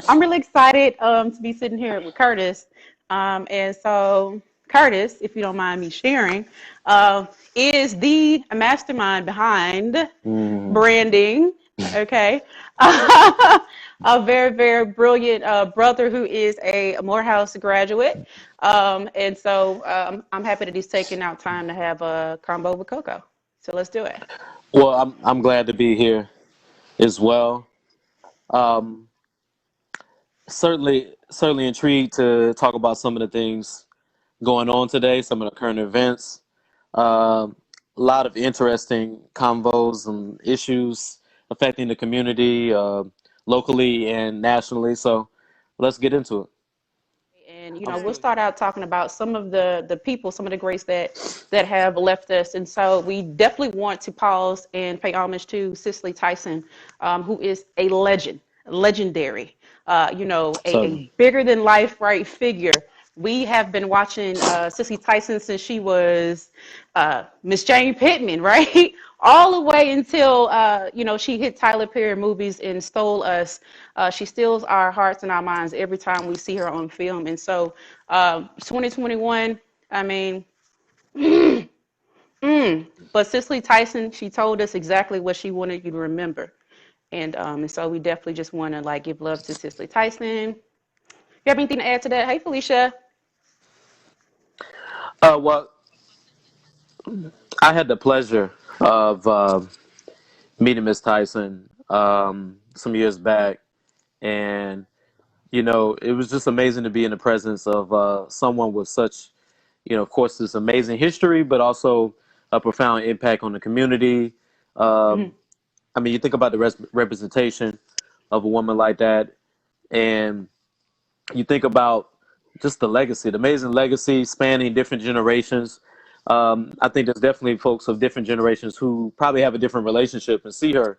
I'm really excited to be sitting here with Curtis. And so, Curtis, if you don't mind me sharing, uh, is the mastermind behind Mm. branding. Okay. A very, very brilliant brother who is a Morehouse graduate. And so, I'm happy that he's taking out time to have a combo with Coco. So let's do it. Well, I'm glad to be here as well. Um, certainly intrigued to talk about some of the things going on today, some of the current events. Um, a lot of interesting convos and issues affecting the community locally and nationally. So let's get into it. And I'm we'll still start out talking about some of the people, some of the greats that have left us. And so we definitely want to pause and pay homage to Cicely Tyson, who is a legend, legendary, a certainly. bigger than life, right, figure. We have been watching Cicely Tyson since she was Miss Jane Pittman, right? All the way until she hit Tyler Perry movies and stole us. She steals our hearts and our minds every time we see her on film. And so, 2021, I mean, but Cicely Tyson, she told us exactly what she wanted you to remember. And so we definitely just want to like give love to Cicely Tyson. You have anything to add to that? Hey, Felicia. Well, I had the pleasure of meeting Miss Tyson some years back, and it was just amazing to be in the presence of someone with such, of course, this amazing history, but also a profound impact on the community. Mhm. Um, I mean, you think about the representation of a woman like that, and you think about just the legacy, the amazing legacy spanning different generations. I think there's definitely folks of different generations who probably have a different relationship and see her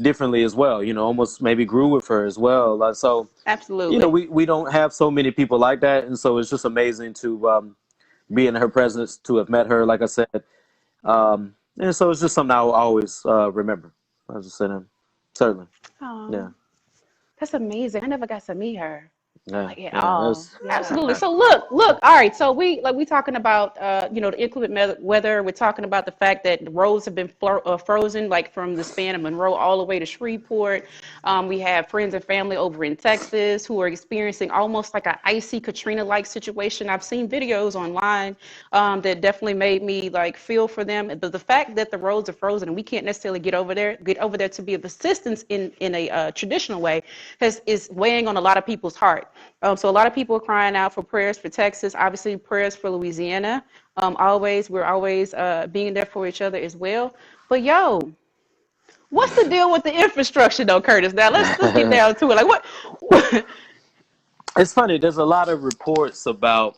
differently as well. Almost maybe grew with her as well. So, Absolutely. we don't have so many people like that, and so it's just amazing to be in her presence, to have met her, like I said. And so it's just something I'll always remember. I was just saying, certainly, yeah, Oh, that's amazing. I never got to meet her. yeah, Like at yeah. all. That's Absolutely. So look. All right. So we talking about the inclement weather. We're talking about the fact that the roads have been frozen, like from the span of Monroe all the way to Shreveport. We have friends and family over in Texas who are experiencing almost like an icy Katrina-like situation. I've seen videos online that definitely made me like feel for them. But the fact that the roads are frozen and we can't necessarily get over there to be of assistance in a traditional way is weighing on a lot of people's heart. So a lot of people are crying out for prayers for Texas, obviously prayers for Louisiana. We're always being there for each other as well. But yo, what's the deal with the infrastructure though, Curtis? Now let's get it. down to it. Like what? It's funny. There's a lot of reports about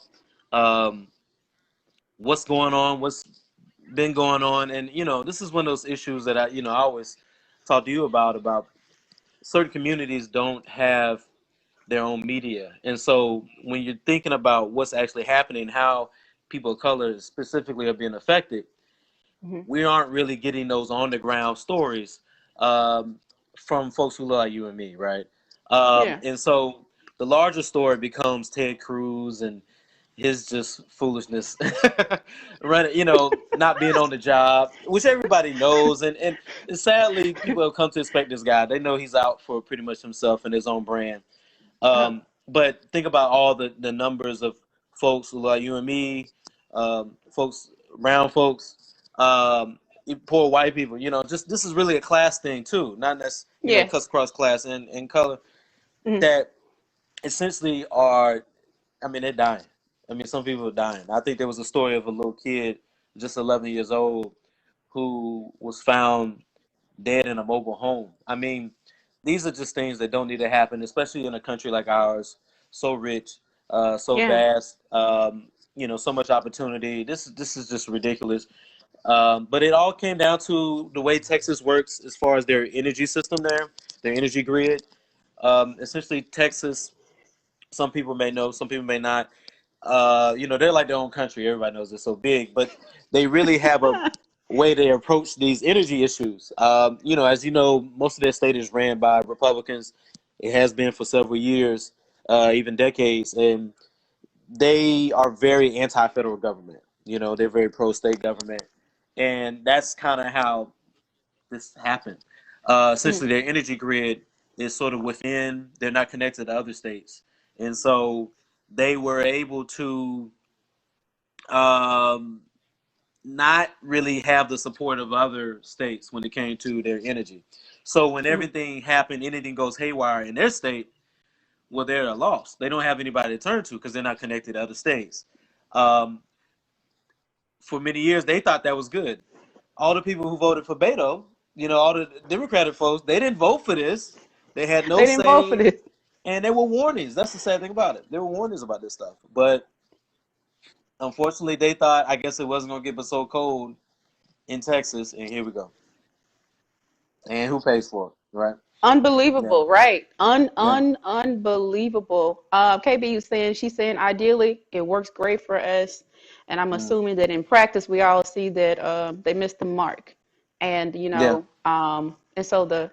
um, what's going on, what's been going on, and this is one of those issues that I always talk to you about certain communities don't have their own media, and so when you're thinking about what's actually happening, how people of color specifically are being affected, Mhm. we aren't really getting those on the ground stories um, from folks who look like you and me, right? Yeah. And so the larger story becomes Ted Cruz and his just foolishness, right? Not being on the job, which everybody knows, and sadly, people have come to expect this guy. They know he's out for pretty much himself and his own brand. Uh-huh. But think about all the numbers of folks like you and me, folks, brown folks, poor white people. Just this is really a class thing too, not necessarily Yeah. cuts across class and color Mhm. that essentially are. I mean, they're dying. I mean, some people are dying. I think there was a story of a little kid, just 11 years old, who was found dead in a mobile home. I mean, these are just things that don't need to happen, especially in a country like ours, so rich, so Yeah. vast, so much opportunity. This is just ridiculous. But it all came down to the way Texas works as far as their energy system there, their energy grid. Essentially, Texas, some people may know, some people may not. They're like their own country. Everybody knows they're so big, but they really have a way they approach these energy issues. As you know, most of their state is ran by Republicans. It has been for several years, even decades, and they are very anti-federal government. You know, they're very pro-state government, and that's kind of how this happened. Mhm. Essentially, their energy grid is sort of within; they're not connected to other states, and so they were able to um, not really have the support of other states when it came to their energy. So when Mhm. everything happened, anything goes haywire in their state, well, they're lost. They don't have anybody to turn to because they're not connected to other states. Um, for many years, they thought that was good. All the people who voted for Beto, you know, all the Democratic folks, they didn't vote for this. They had no They didn't vote for say, this. and there were warnings. That's the sad thing about it. There were warnings about this stuff, but unfortunately, they thought, I guess, it wasn't gonna get but so cold in Texas, and here we go. And who pays for it, right? Yeah, Unbelievable, right? yeah, Unbelievable. KB was saying, she's saying ideally it works great for us, and I'm mm, assuming that in practice we all see that they missed the mark, and yeah. and so the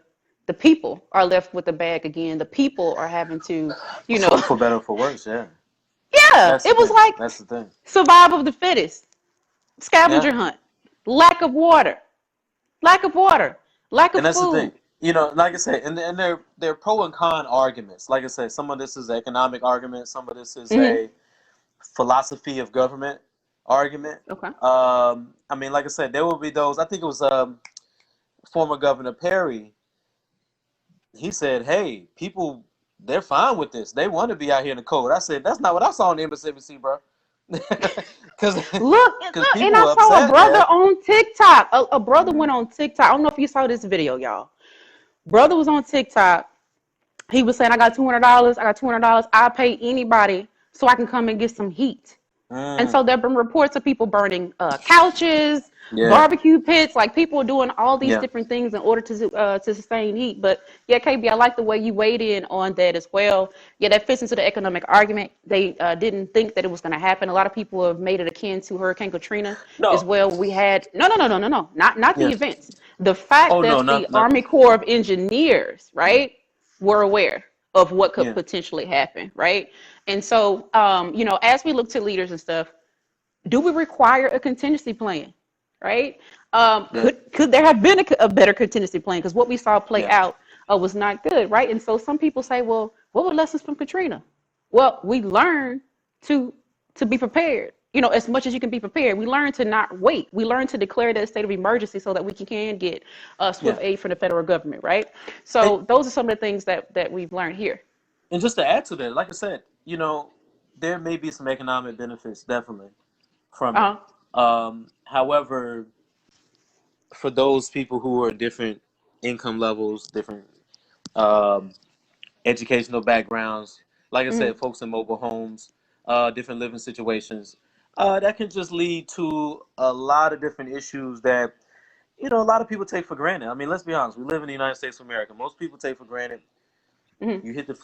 people are left with the bag again. The people are having to, you know, For better or for worse, yeah. yeah, That's the it was thing. like That's the thing. survival of the fittest, Yeah, scavenger hunt, lack of water, lack of water, lack of and that's the thing. food. You know, like I said, and they're pro and con arguments. Like I said, some of this is an economic argument. Some of this is Hmm. a philosophy of government argument. Okay. I mean, like I said, there will be those. I think it was former Governor Perry. He said, "Hey, people, they're fine with this. They want to be out here in the cold." I said, "That's not what I saw in the MSNBC, bro." Because because Look, and people I were saw a upset, brother man. on TikTok. A brother Mm, went on TikTok. I don't know if you saw this video, y'all. Brother was on TikTok. He was saying, "I got $200. I got $200. I'll pay anybody so I can come and get some heat." And so mm, there have been reports of people burning couches, yeah, barbecue pits, like people doing all these yeah, different things in order to sustain heat. But yeah, KB, I like the way you weighed in on that as well. Yeah, that fits into the economic argument. They didn't think that it was going to happen. A lot of people have made it akin to Hurricane Katrina as no, well. We had no, not the yeah. events. The fact Oh no, that the not Army Corps of Engineers, yeah, right, were aware of what could yeah, potentially happen, right? And so, as we look to leaders and stuff, do we require a contingency plan, right? yeah, Could there have been a better contingency plan? Because what we saw play yeah, out was not good, right? And so some people say, well, what were lessons from Katrina? Well, we learned to to be prepared. As much as you can be prepared, we learn to not wait. We learn to declare that state of emergency so that we can get yeah. swift aid from the federal government, right? And, So those are some of the things that we've learned here. and just to add to that, like I said, you know, there may be some economic benefits definitely from it. Uh-huh. However, for those people who are in different income levels, different um, educational backgrounds, like I Hmm. said, folks in mobile homes, different living situations, that can just lead to a lot of different issues that a lot of people take for granted. I mean, let's be honest. We live in the United States of America. Most people take for granted. Hmm. You hit the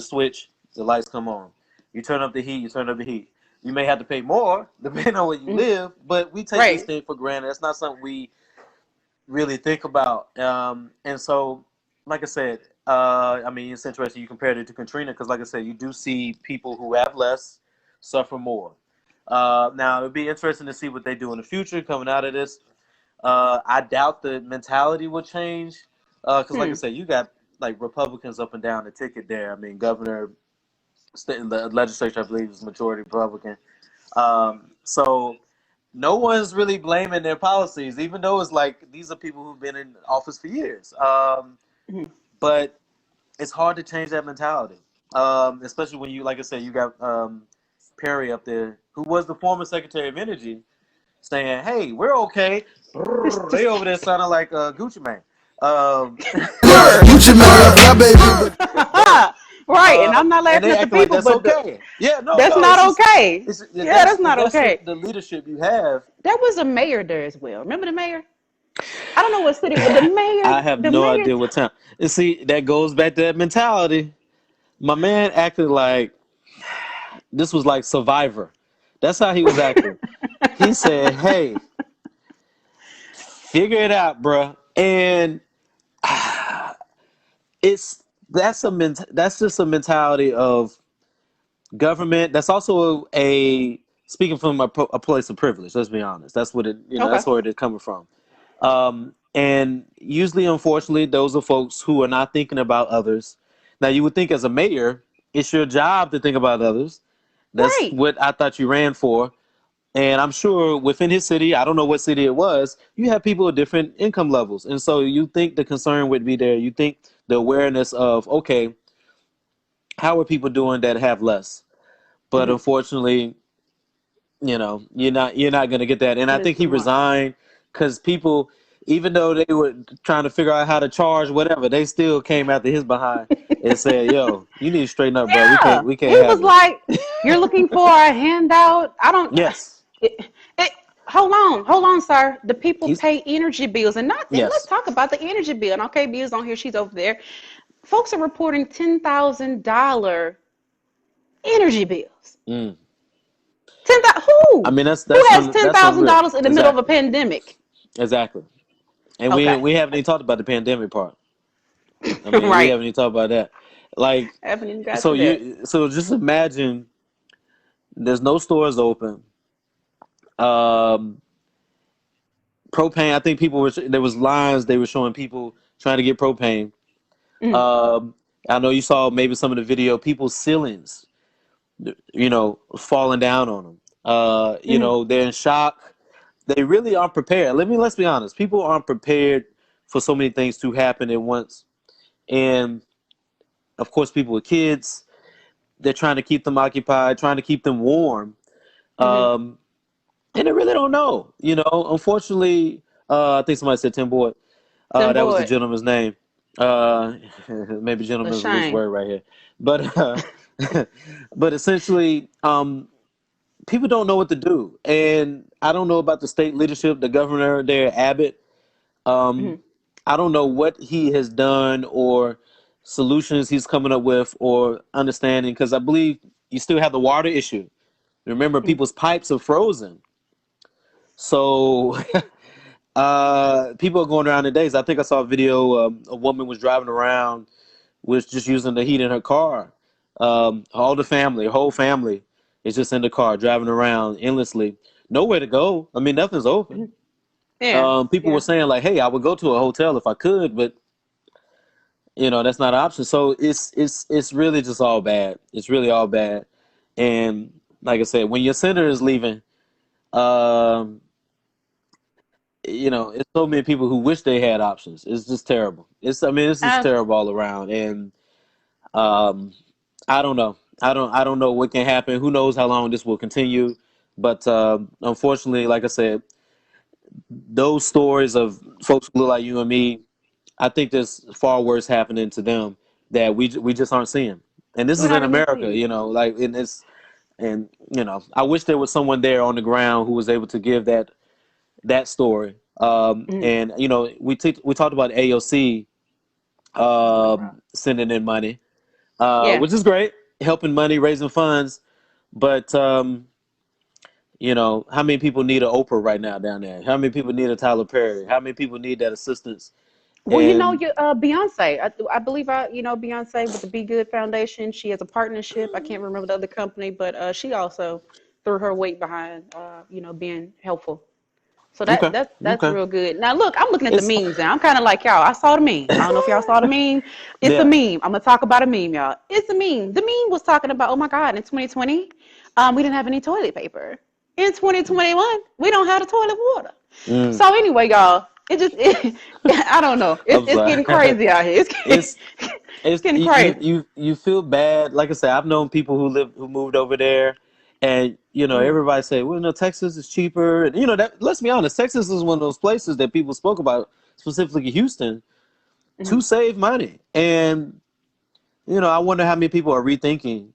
switch, the lights come on. You turn up the heat, you turn up the heat. You may have to pay more depending on where you Hmm. live, but we take this Right. thing for granted. That's not something we really think about. And so, like I said, I mean, it's interesting you compared it to Katrina because, like I said, you do see people who have less suffer more. Now, it'd be interesting to see what they do in the future coming out of this. I doubt the mentality will change because, like I Hmm. said, you got like Republicans up and down the ticket there. I mean, governor, the legislature, I believe, is majority Republican. So no one's really blaming their policies, even though it's like these are people who've been in office for years. Hmm. But it's hard to change that mentality, especially when you, like I said, you got Perry up there, who was the former Secretary of Energy, saying, "Hey, we're okay." Just They over there sounding like Gucci Mane. Um, word. Gucci man, yeah, baby. Right, and I'm not and laughing they at the acting like people, that's but okay. Yeah, no, that's no, not okay. Yeah, that's if not that's okay. the leadership you have. There was a mayor there as well. Remember the mayor? I don't know what city, but the mayor, I have the no mayor. idea what time. And see, that goes back to that mentality. My man acted like this was like Survivor. That's how he was acting. He said, "Hey, figure it out, bruh." And it's that's just a mentality of government. That's also a speaking from a place of privilege. Let's be honest. That's what it Okay. that's where it is coming from. And usually, unfortunately, those are folks who are not thinking about others. Now, you would think as a mayor, it's your job to think about others. That's Right. what I thought you ran for. And I'm sure within his city, I don't know what city it was, you have people of different income levels. And so you think the concern would be there. You think the awareness of, okay, how are people doing that have less? But Hmm. unfortunately, you're not going to get that. And I It is think too he much. resigned because people, even though they were trying to figure out how to charge whatever, they still came after his behind and said, "Yo, you need to straighten up, bro. We can't Yeah. we He can't have was this." like, "You're looking for a handout? I don't." Yes, It, it, hold on, sir. The people he's pay energy bills, and let's yes. talk about the energy bill. And okay, Bill's on here. She's over there. Folks are reporting $10,000 energy bills. Mm. Ten thousand. I Who? mean, that's Who that's has ten that's thousand unreal. dollars in the middle of a Exactly, pandemic? exactly. And we Okay. we haven't even talked about the pandemic part. I mean, we Right. haven't even talked about that. Like, I haven't even got so to that. just imagine there's no stores open. Um, Propane. I think people were there was lines they were showing people trying to get propane. Mm-hmm. Um, I know you saw maybe some of the video. People's ceilings, falling down on them. Mm-hmm. They're in shock. They really aren't prepared. Let's be honest. People aren't prepared for so many things to happen at once. And of course, people with kids, they're trying to keep them occupied, trying to keep them warm. Mm-hmm. Um, and they really don't know. Unfortunately, I think somebody said Tim Boyd. Tim That was the Boyd. gentleman's name. Uh, maybe A gentleman is a loose shame. word right here, but but essentially, people don't know what to do, and I don't know about the state leadership, the governor there, Abbott. Um, Mm-hmm. I don't know what he has done or solutions he's coming up with or understanding because I believe you still have the water issue. Remember, Mm-hmm. people's pipes are frozen, so people are going around in days. I think I saw a video. A woman was driving around, was just using the heat in her car. All the family, whole family, is just in the car driving around endlessly. Nowhere to go. I mean, nothing's open. Mm-hmm. Yeah. People were Yeah. saying like, "Hey, I would go to a hotel if I could, but that's not an option." So it's really just all bad. It's really all bad. And like I said, when your center is leaving, um, it's so many people who wish they had options. It's just terrible. It's just As terrible all around. And um, I don't know. I don't know what can happen. Who knows how long this will continue? But unfortunately, like I said, those stories of folks who look like you and me, I think there's far worse happening to them that we just aren't seeing. And this we're is in not even America, seeing. like in this. And I wish there was someone there on the ground who was able to give that story. Mm-hmm. And we talked about AOC sending in money, Yeah. which is great, helping money, raising funds. But how many people need an Oprah right now down there? How many people need a Tyler Perry? How many people need that assistance? Well, And Beyonce. I believe Beyonce with the Be Good Foundation. She has a partnership. I can't remember the other company, but she also threw her weight behind, being helpful. So okay, that's okay, real good. Now look, I'm looking at the it's memes now. I'm kind of like y'all. I saw the meme. I don't know if y'all saw the meme. It's a yeah, meme. I'm gonna talk about a meme, y'all. It's a meme. The meme was talking about, oh my God, in 2020, we didn't have any toilet paper. In 2021, we don't have the toilet water. mm, So anyway, y'all, I don't know. It's I'm it's sorry. getting crazy out here. it's It's it's getting you, you crazy. you you feel bad. Like I said, I've known people who moved over there, and Mm, everybody say, well, no, Texas is cheaper, and that. Let's be honest, Texas is one of those places that people spoke about, specifically Houston, to mm, save money. And I wonder how many people are rethinking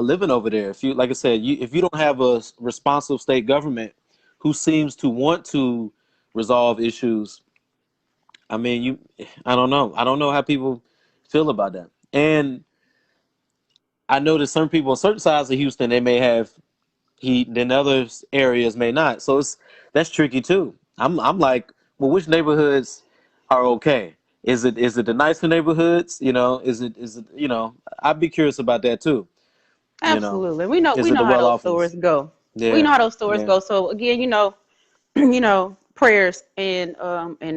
living over there. If you, like I said, if you don't have a responsive state government who seems to want to resolve issues, I mean, I don't know. I don't know how people feel about that. And I know that some people in certain sides of Houston, they may have heat, then other areas may not. So that's tricky too. I'm like, well, which neighborhoods are okay? Is it the nicer neighborhoods? Is it I'd be curious about that too. You know, Absolutely. We know is we it know the how well those off stores ones? go. We Yeah, know how those stores yeah, go. So again, prayers and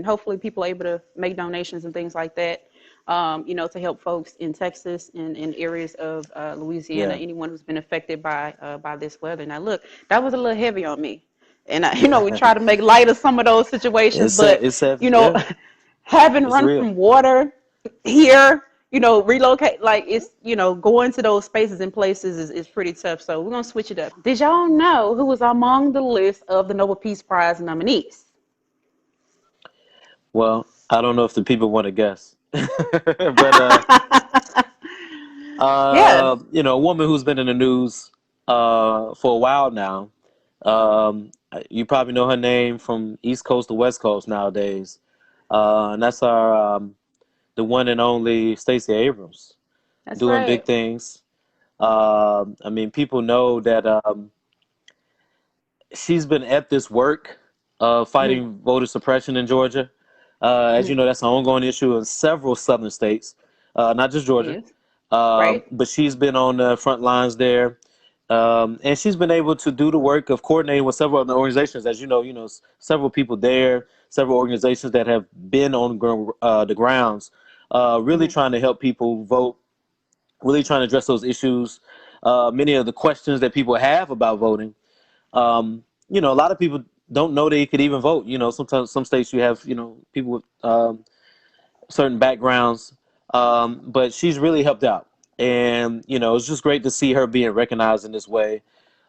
hopefully people are able to make donations and things like that. To help folks in Texas and in areas of Louisiana, yeah. anyone who's been affected by this weather. Now, look, that was a little heavy on me, and we try to make light of some of those situations, but you know, yeah, having it's run real. from water here, relocate like it's going to those spaces and places is pretty tough. So we're gonna switch it up. Did y'all know who was among the list of the Nobel Peace Prize nominees? Well, I don't know if the people want to guess, but Yeah, a woman who's been in the news for a while now. You probably know her name from East Coast to West Coast nowadays, and that's our the one and only Stacey Abrams, that's doing big right. things. I mean, people know that she's been at this work Hmm. fighting voter suppression in Georgia. As you Hmm. know, that's an ongoing issue in several southern states, not just Georgia. Yes, right. But she's been on the front lines there, and she's been able to do the work of coordinating with several other organizations. As several people there, several organizations that have been on the grounds, really Hmm. trying to help people vote, really trying to address those issues, many of the questions that people have about voting. A lot of people don't know they could even vote. Sometimes some states you have, people with certain backgrounds, but she's really helped out. And, it's just great to see her being recognized in this way.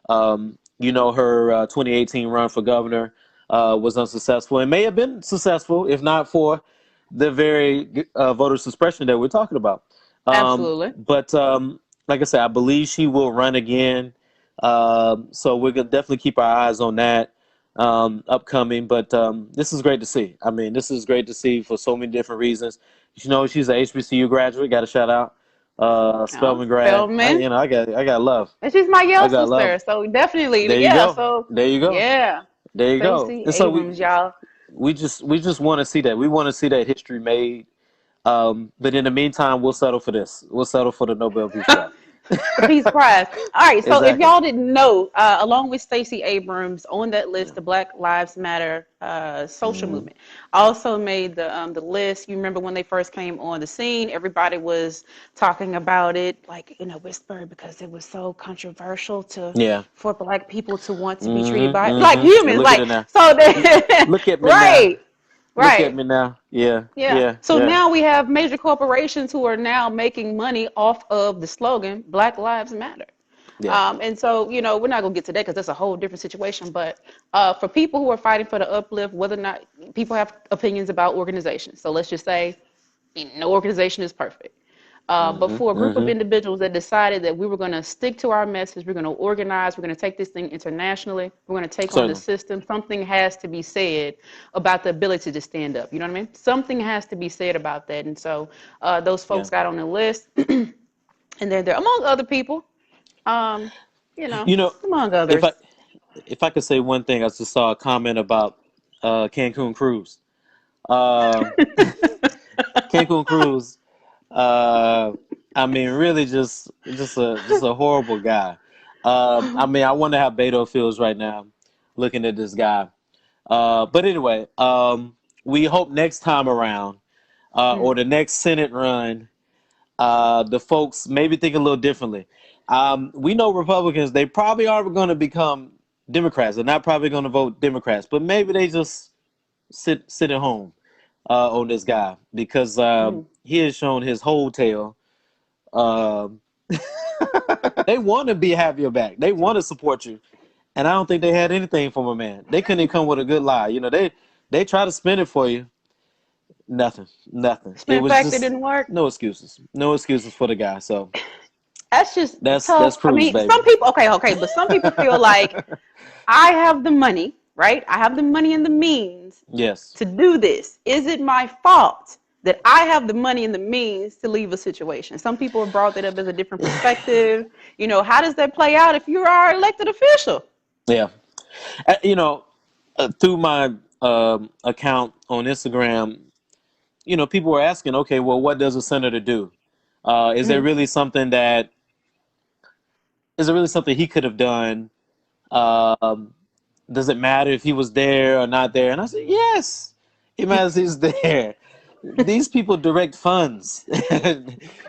Her 2018 run for governor was unsuccessful and may have been successful if not for the very voter suppression that we're talking about. Absolutely. But like I said, I believe she will run again. So we're going to definitely keep our eyes on that upcoming. But this is great to see. I mean, this is great to see for so many different reasons. She's an HBCU graduate. Got a shout out. Oh, Spelman grad. Spellman. I got love. And she's my I Yale got love. sister. So definitely, There you yeah. go. So There you go. yeah. There you go. Stacey And so we Abrams, y'all. we just want to see that. We want to see that history made. But in the meantime, we'll settle for this. We'll settle for the Nobel Peace Prize. The Peace Prize. All right. So if Exactly. y'all didn't know, along with Stacey Abrams on that list, Yeah. the Black Lives Matter social Hmm. movement also made the list. You remember when they first came on the scene, everybody was talking about it, like whispered because it was so controversial to Yeah. for Black people to want to be treated Hmm. by like Hmm. And humans, look at like it now. so. L- They, Look at me now. right, Look at right. me now. Yeah. Yeah. Yeah. So Yeah. now we have major corporations who are now making money off of the slogan Black Lives Matter. Yeah. And so, we're not going to get to that because that's a whole different situation. But for people who are fighting for the uplift, whether or not people have opinions about organizations. So let's just say no organization is perfect. But Hmm. for a group of Hmm. individuals that decided that we were going to stick to our message, we're going to organize, we're going to take this thing internationally, we're going to take on the Certainly. system, something has to be said about the ability to stand up. You know what I mean? Something has to be said about that. And so those Yeah. folks got on the list, and they're there among other people, um, You know, among if I others. if I could say one thing, I just saw a comment about Cancun cruise. Um, Cancun cruise. Uh, I mean, really, just a horrible guy. I mean, I wonder how Beto feels right now, looking at this guy. But anyway, we hope next time around, or Mm. the next Senate run, the folks maybe think a little differently. We know Republicans; they probably are going to become Democrats. They're not probably going to vote Democrats, but maybe they just sit at home on this guy because Mm. he has shown his whole tail. Um, they want to have your back. They want to support you, and I don't think they had anything from a man. They couldn't even come with a good lie. They try to spin it for you. Nothing, nothing. It Spin was factor just didn't work. no excuses. No excuses for the guy. So That's just that's tough. I Cruz, mean, baby. some people, okay, but some people feel like I have the money, right? I have the money and the means Yes. to do this. Is it my fault that I have the money and the means to leave a situation? Some people have brought that up as a different perspective. How does that play out if you're our elected official? Yeah. You know, through my account on Instagram, people were asking, okay, well, what does a senator do? Is there Hmm. really something that is there really something he could have done? Um, does it matter if he was there or not there? And I said, yes, it matters he's there. These people direct funds.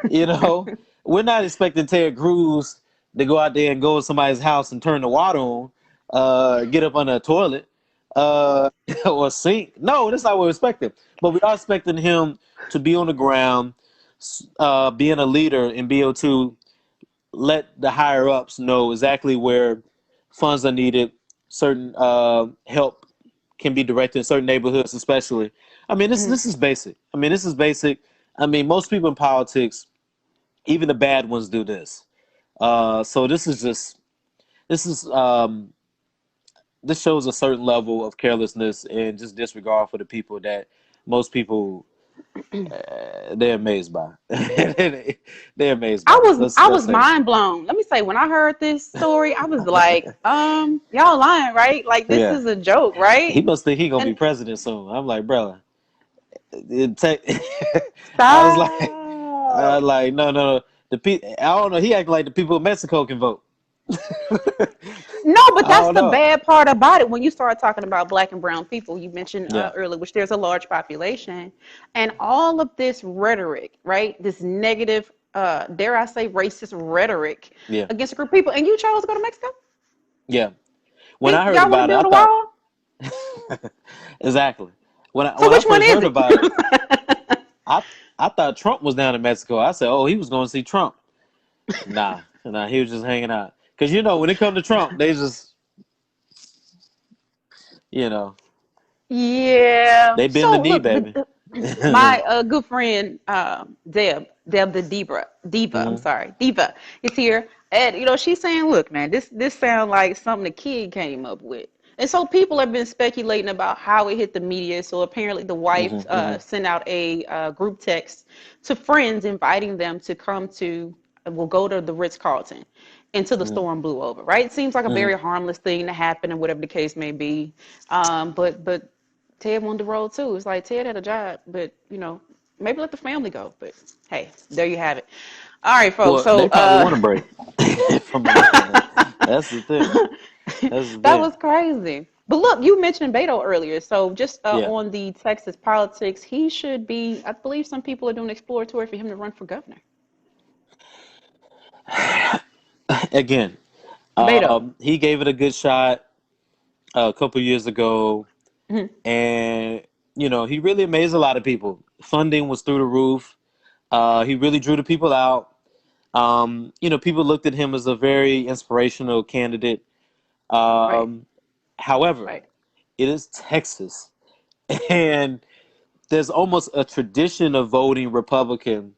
you know, we're not expecting Ted Cruz to go out there and go to somebody's house and turn the water on, get up on a toilet, uh, or sink. No, that's not what we're expecting. But we are expecting him to be on the ground, being a leader, and be able to let the higher ups know exactly where funds are needed, certain help can be directed in certain neighborhoods, especially. I mean, this Hmm. this is basic. I mean, this is basic. I mean, most people in politics, even the bad ones, do this. So this is this shows a certain level of carelessness and just disregard for the people that most people they're amazed by. They're amazed I by. was I Let's was say that. mind blown. Let me say, when I heard this story, I was like, y'all lying, right? Like this Yeah. is a joke, right? He must think he gonna be And president soon. I'm like, brother. It take, I was like, stop. no, no, no. I don't know. He acting like the people of Mexico can vote. No, but I that's don't the know. bad part about it. When you start talking about black and brown people, you mentioned Yeah. earlier, which there's a large population, and all of this rhetoric, right? This negative, dare I say, racist rhetoric Yeah. against a group of people, and you chose to go to Mexico. Yeah. When I heard Y'all want to about it, I build a thought wall? exactly. So When I which one first is heard it? about it, I I thought Trump was down in Mexico. I said, oh, he was going to see Trump. Nah, he was just hanging out. Because when it comes to Trump, they just you know Yeah. they bend the So knee, look, baby. my good friend Deb the Diva. I'm hmm sorry, Diva is here, and she's saying, look, man, this sounds like something the kid came up with. And so people have been speculating about how it hit the media. So apparently the wife hmm sent out a group text to friends inviting them to come to, we'll go to the Ritz-Carlton until the hmm storm blew over, right? It seems like a hmm very harmless thing to happen and whatever the case may be. But Ted wanted to roll too. It's like Ted had a job, but maybe let the family go. But hey, there you have it. All right, folks. Well, So they probably want a break from Atlanta. That's the thing. That's the that thing. was crazy. But look, you mentioned Beto earlier. So just Yeah. on the Texas politics, he should be. I believe some people are doing exploratory for him to run for governor. Again, Beto. he gave it a good shot a couple years ago, Mhm. and he really amazed a lot of people. Funding was through the roof. He really drew the people out. People looked at him as a very inspirational candidate. Right. Um, However, Right. it is Texas, and there's almost a tradition of voting Republican,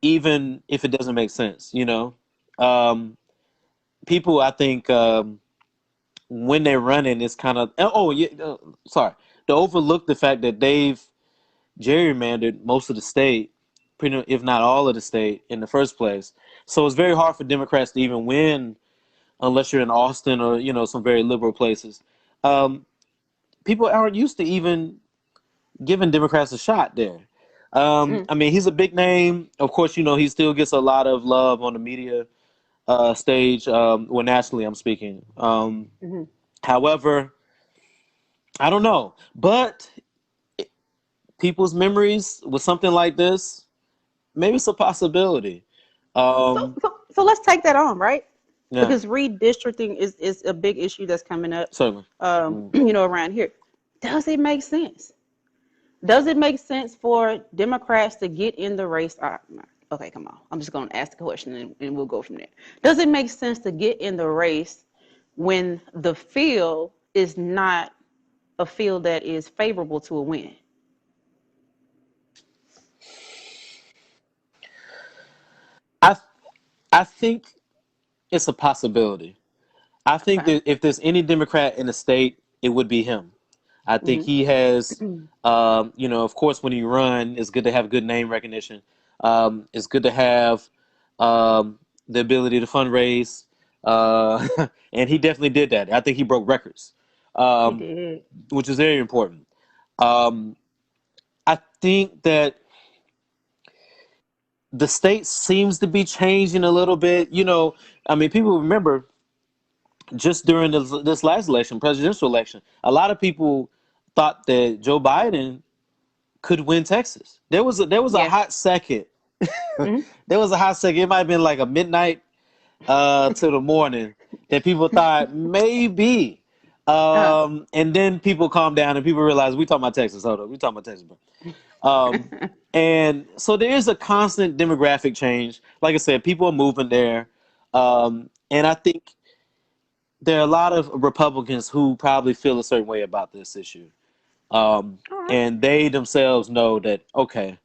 even if it doesn't make sense. Um, People, I think, when they're running, it's kind of yeah, sorry, to overlook the fact that they've gerrymandered most of the state, if not all of the state, in the first place. So it's very hard for Democrats to even win unless you're in Austin or some very liberal places. Um, People aren't used to even giving Democrats a shot there. Mhm. I mean, he's a big name. Of course, he still gets a lot of love on the media stage. Well, nationally, I'm speaking. Mhm. However, I don't know. But people's memories with something like this, maybe it's a possibility. So, Um, so, so let's take that on, right? yeah, Because redistricting is a big issue that's coming up, certainly. Mm, around here. Does it make sense? Does it make sense for Democrats to get in the race? Okay, come on. I'm just going to ask the question and we'll go from there. Does it make sense to get in the race when the field is not a field that is favorable to a win? I I think it's a possibility. I think Okay. that if there's any Democrat in the state, it would be him. I think Hmm. he has, of course, when you run, it's good to have good name recognition. It's good to have the ability to fundraise, and he definitely did that. I think he broke records, He um, did. which is very important. Um, I think that the state seems to be changing a little bit. I mean, people remember just during this last election, presidential election, a lot of people thought that Joe Biden could win Texas. There was a Yeah. hot second. Hmm. There was a hot second. It might have been like a midnight to the morning that people thought maybe. Uh, And then people calmed down and people realized we talking about Texas. Hold up, we talking about Texas, bro. Um, and so there is a constant demographic change. Like I said, people are moving there. And I think there are a lot of Republicans who probably feel a certain way about this issue. Um, all right. and they themselves know that, okay,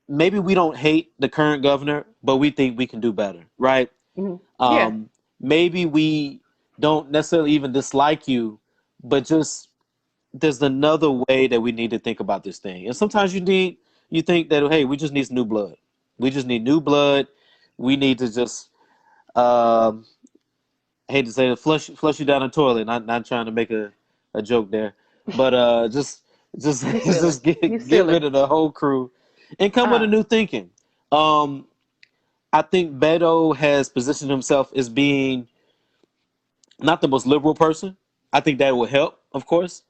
maybe we don't hate the current governor, but we think we can do better, right? Hmm. Yeah. Um, Maybe we don't necessarily even dislike you, but just there's another way that we need to think about this thing. And sometimes you think that, hey, we just need some new blood. We just need new blood. We need to just um, hate to say it, flush you down the toilet. Not trying to make a joke there, but just You silly. just You get silly. rid of the whole crew and come with a Uh, new thinking. Um, I think Beto has positioned himself as being not the most liberal person. I think that will help, of course.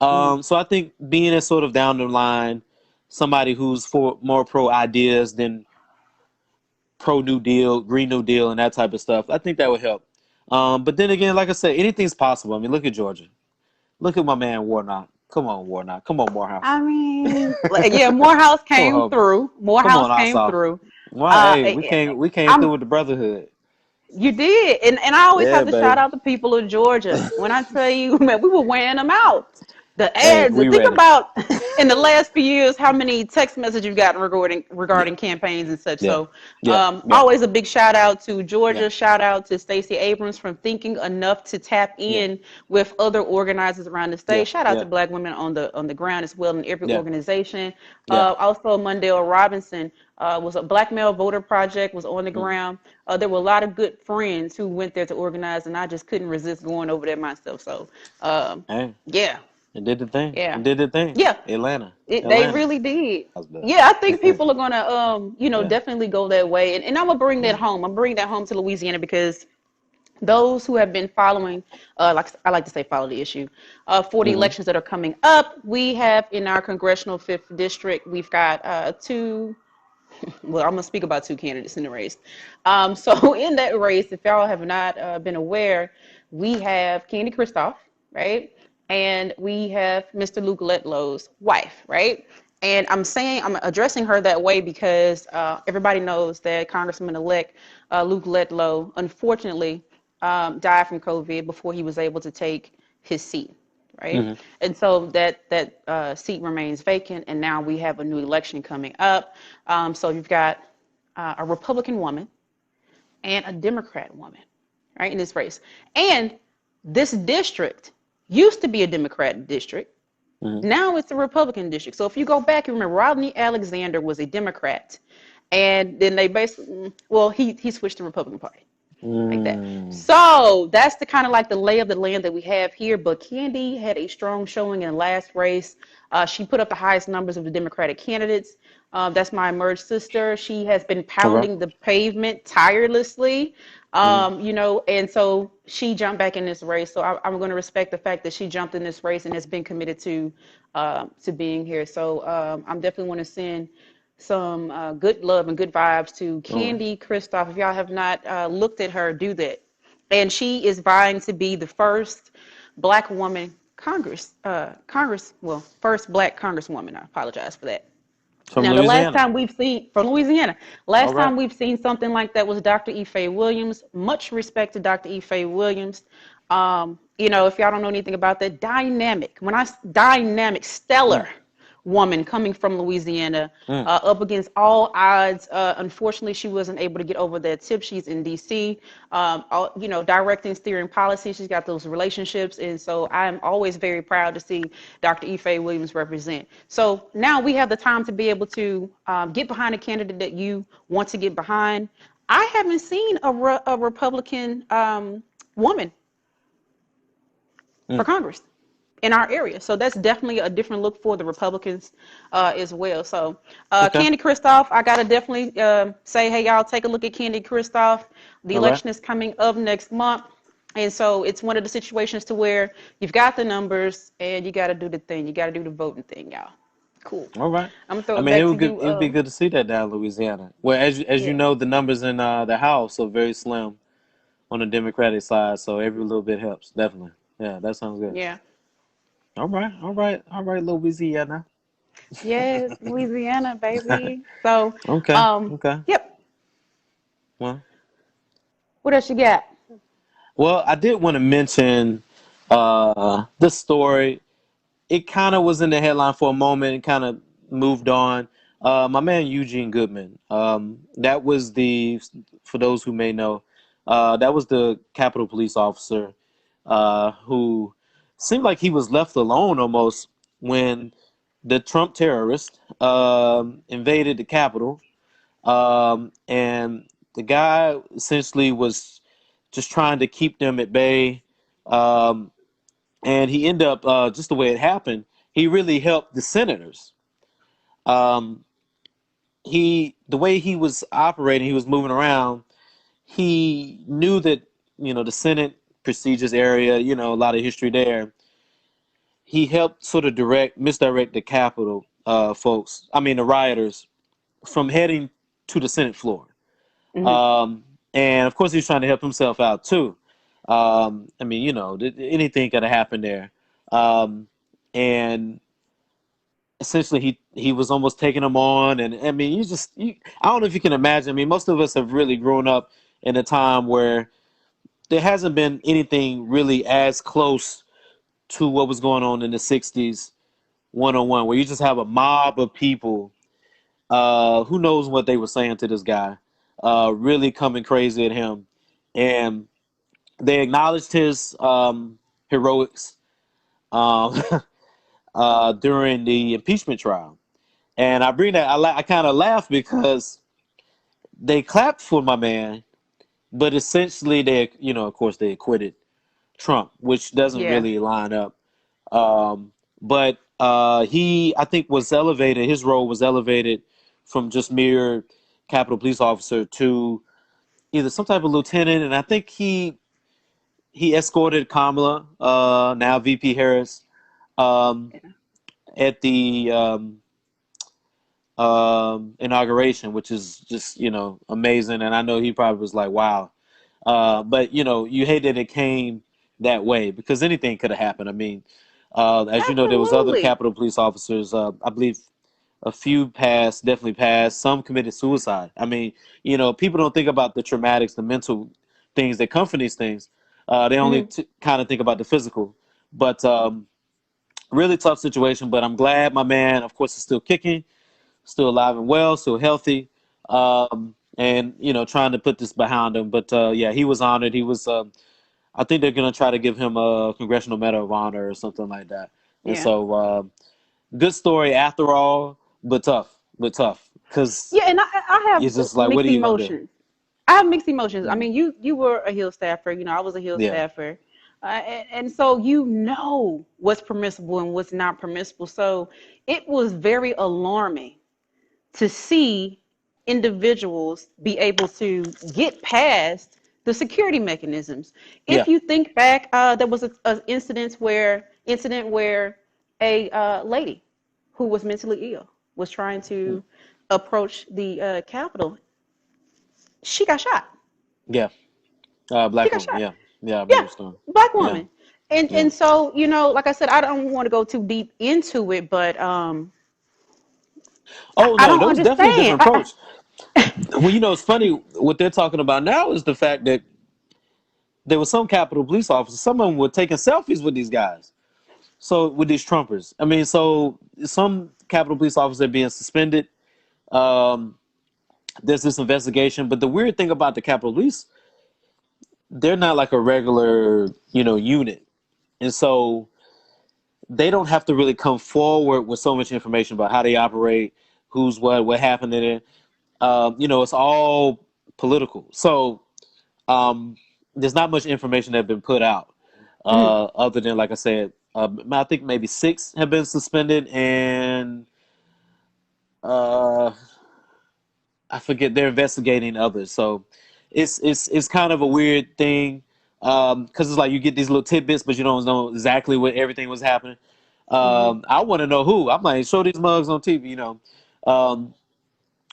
mhm. So I think being a sort of down the line, somebody who's for more pro ideas than pro New Deal, Green New Deal, and that type of stuff, I think that would help. But then again, like I said, anything's possible. I mean, look at Georgia. Look at my man Warnock. Come on, Warnock. Come on, Morehouse. I mean, like, yeah, Morehouse Come on, came Hogan. through. Come Morehouse on, came Ossoff. through. Why? Uh, Hey, I, we came through I'm with the brotherhood. You did, and I always Yeah, have to shout baby. out the people of Georgia. When I tell you, man, we were wearing them out. The Hey, ads. we Think ready. about in the last few years how many text messages you've gotten regarding campaigns and such. Yeah, So, yeah, yeah, always a big shout out to yeah, Georgia. Shout out to Stacey Abrams from thinking enough to tap yeah, in with other organizers around the yeah, state. Shout out to yeah, Black women on the ground as well in every yeah, organization. yeah. Also, Mondale Robinson was a Black Male Voter Project was on the Mm. ground. There were a lot of good friends who went there to organize, and I just couldn't resist going over there myself. So, Hey, yeah, it did the thing. yeah, It did the thing. yeah. Atlanta, They Atlanta. really did. That's better. Yeah, I think people are gonna, Yeah, definitely go that way, and I'm gonna bring that yeah. home. I'm bringing that home to Louisiana because those who have been following, like I like to say, follow the issue, for the Mm-hmm. elections that are coming up. We have in our congressional fifth district, we've got two. Well, I'm gonna speak about two candidates in the race. So in that race, if y'all have not been aware, we have Candy Kristoff, right? And we have Mr. Luke Letlow's wife, right? And I'm addressing her that way because everybody knows that Congressman-elect Luke Letlow, unfortunately, died from COVID before he was able to take his seat, right? Mm-hmm. And so that seat remains vacant, and now we have a new election coming up. So you've got a Republican woman and a Democrat woman, right, in this race. And this district used to be a Democrat district. Mm-hmm. Now it's a Republican district. So if you go back, you remember Rodney Alexander was a Democrat, and then they basically, well, he switched to the Republican Party like that. Mm. So that's the kind of like the lay of the land that we have here. But Candy had a strong showing in the last race. She put up the highest numbers of the Democratic candidates. That's my emerged sister. She has been Okay. pounding the pavement tirelessly, Mm-hmm. and so she jumped back in this race. So I'm going to respect the fact that she jumped in this race and has been committed to being here. So I'm definitely want to send some good love and good vibes to All right. Candy Kristoff. If y'all have not looked at her, do that. And she is vying to be the first Black woman first Black Congresswoman. I apologize for that. From Now, the last Louisiana. time we've seen from Louisiana, All last right. time we've seen something like that was Dr. Ife Williams. Much respect to Dr. Ife Williams. If y'all don't know anything about that, dynamic, Mm. stellar woman coming from Louisiana, Mm. up against all odds. Unfortunately, she wasn't able to get over that tip. She's in D.C., directing, steering policy. She's got those relationships. And so I'm always very proud to see Dr. Ife Williams represent. So now we have the time to be able to get behind a candidate that you want to get behind. I haven't seen a Republican woman for Mm. Congress in our area. So that's definitely a different look for the Republicans as well. So Okay. Candy Kristoff, I gotta definitely say, hey y'all, take a look at Candy Kristoff. The All right. election is coming up next month. And so it's one of the situations to where you've got the numbers and you got to do the thing. You got to do the voting thing, y'all. Cool. All right. I'm gonna throw I it mean, back to you. it would be good to see that down in Louisiana. Well, as you Yeah, know, the numbers in the House are very slim on the Democratic side, so every little bit helps. Definitely. Yeah, that sounds good. yeah, All right. All right. All right, Louisiana. yes, Louisiana, baby. So, Okay. Okay. yep. Well, What else you got? well, I did want to mention the story. It kind of was in the headline for a moment and kind of moved on. My man Eugene Goodman. That was for those who may know, that was the Capitol Police officer who seemed like he was left alone almost when the Trump terrorists invaded the Capitol. And the guy essentially was just trying to keep them at bay. Um, and he ended up just the way it happened. He really helped the senators. Um, the way he was operating, he was moving around. He knew that the Senate procedures area, a lot of history there. He helped sort of misdirect the Capitol folks. I mean, the rioters from heading to the Senate floor. Hmm. Um, and of course, he was trying to help himself out too. I mean, anything could have happened there. Um, and essentially, he was almost taking them on. And I mean, I don't know if you can imagine. I mean, most of us have really grown up in a time where there hasn't been anything really as close to what was going on in the '60s, one on one, where you just have a mob of people. Who knows what they were saying to this guy? Really coming crazy at him, and they acknowledged his heroics um, during the impeachment trial. And I bring that I kind of laugh because they clapped for my man, but essentially of course they acquitted Trump, which doesn't Yeah. really line up. But he, I think, was elevated. His role was elevated from just mere Capitol Police officer to either some type of lieutenant, and I think he escorted Kamala, now VP Harris, um, Yeah. at the inauguration, which is just amazing. And I know he probably was like, "Wow," but you hate that it came that way because anything could have happened. I mean, as you know, there was other Absolutely. Capitol Police officers. I believe a few passed, definitely passed. Some committed suicide. I mean, people don't think about the traumatics, the mental things that come from these things. They only Hmm. kind of think about the physical. But really tough situation. But I'm glad my man, of course, is still kicking, still alive and well, still healthy, and trying to put this behind him. But yeah, he was honored. He was. I think they're gonna try to give him a Congressional Medal of Honor or something like that. And Yeah. so, good story after all, but tough, because Yeah, and I have it's just like, what mixed are you gonna do? emotions. I have mixed emotions. I Mm, mean, you were a Hill staffer. I was a Hill yeah, staffer, and so what's permissible and what's not permissible. So it was very alarming to see individuals be able to get past the security mechanisms. yeah, If you think back, there was a incident where a lady who was mentally ill was trying mm, to approach the Capitol. She got shot. yeah. She Black got woman, shot. yeah, yeah. I remember Yeah, the story. black Yeah, woman. And yeah. so like I said, I don't want to go too deep into it, but Oh I no, don't there was definitely a understand. different approach. Well, it's funny what they're talking about now is the fact that there was some Capitol Police officers. Some of them were taking selfies with these guys. So with these Trumpers, I mean, so some Capitol Police officers are being suspended. Um, there's this investigation, but the weird thing about the Capitol Police, they're not like a regular, unit, and so they don't have to really come forward with so much information about how they operate, who's what happened in it. It's all political. So um, there's not much information that has been put out, Mhm. other than, like I said. I think maybe six have been suspended, and uh, I forget they're investigating others. So it's kind of a weird thing because it's like you get these little tidbits, but you don't know exactly what everything was happening. Hmm. I want to know who. I'm like, show these mugs on TV, Um,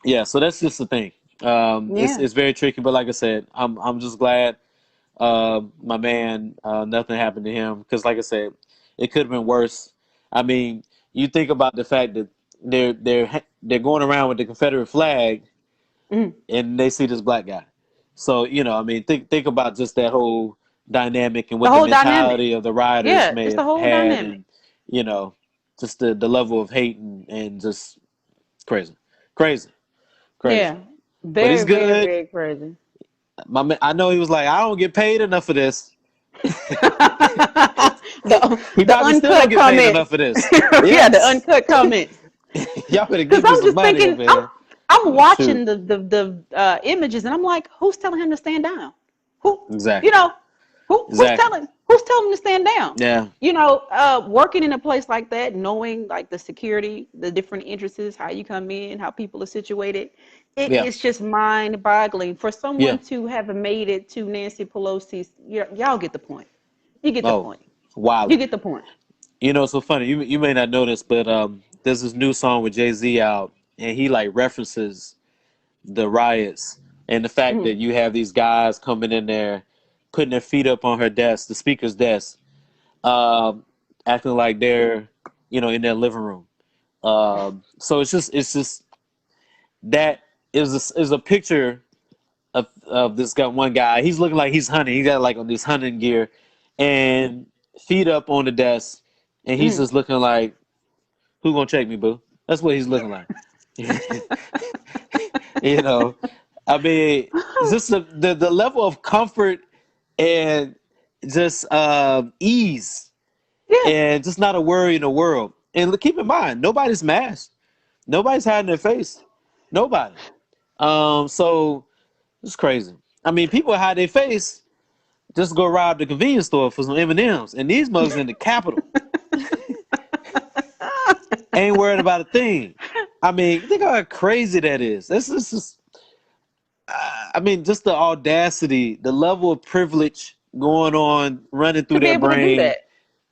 yeah, so that's just the thing. Yeah. It's very tricky, but like I said, I'm just glad my man nothing happened to him because, like I said, it could have been worse. I mean, you think about the fact that they're going around with the Confederate flag Hmm. and they see this black guy. So I mean, think about just that whole dynamic and The what the whole dynamic. mentality of the rioters Yeah, may just the have whole had, dynamic. and you know, just the level of hate and just crazy, crazy, crazy. Yeah. But he's Very, very, good. very crazy. My man, I know he was like, I don't get paid enough for this. the He the probably still don't uncut get paid comments. enough for this. Yeah, the Yes, uncut comments. y'all better Because give me I'm some just money thinking, over I'm here. I'm Oh shoot, watching the images, and I'm like, who's telling him to stand down? Who, you exactly, know, exactly. who's telling him to stand down? Yeah, Working in a place like that, knowing like the security, the different entrances, how you come in, how people are situated, it yeah, is just mind-boggling for yeah. someone to have made it to Nancy Pelosi's. Y'all get the point. You get the Oh, point. You wildin'. get the point. It's so funny. You may not know this, but there's this new song with Jay-Z out, and he like references the riots and the fact Mhm. that you have these guys coming in there, putting their feet up on her desk, the speaker's desk, um, acting like they're in their living room. So it's just that is a picture of this guy, one guy. He's looking like he's hunting. He got like on this hunting gear, and feet up on the desk, and he's Mhm. just looking like, "Who gonna check me, boo?" That's what he's looking like. you know, I mean, just the level of comfort and just ease Yeah. and just not a worry in the world. And keep in mind, nobody's masked. Nobody's hiding their face. Nobody. So it's crazy. I mean, people hide their face just to go rob the convenience store for some M&Ms, and these mugs in the Capitol ain't worried about a thing. I mean, think how crazy that is. This is I mean, just the audacity, the level of privilege going on, running To through be their able to do brain. that.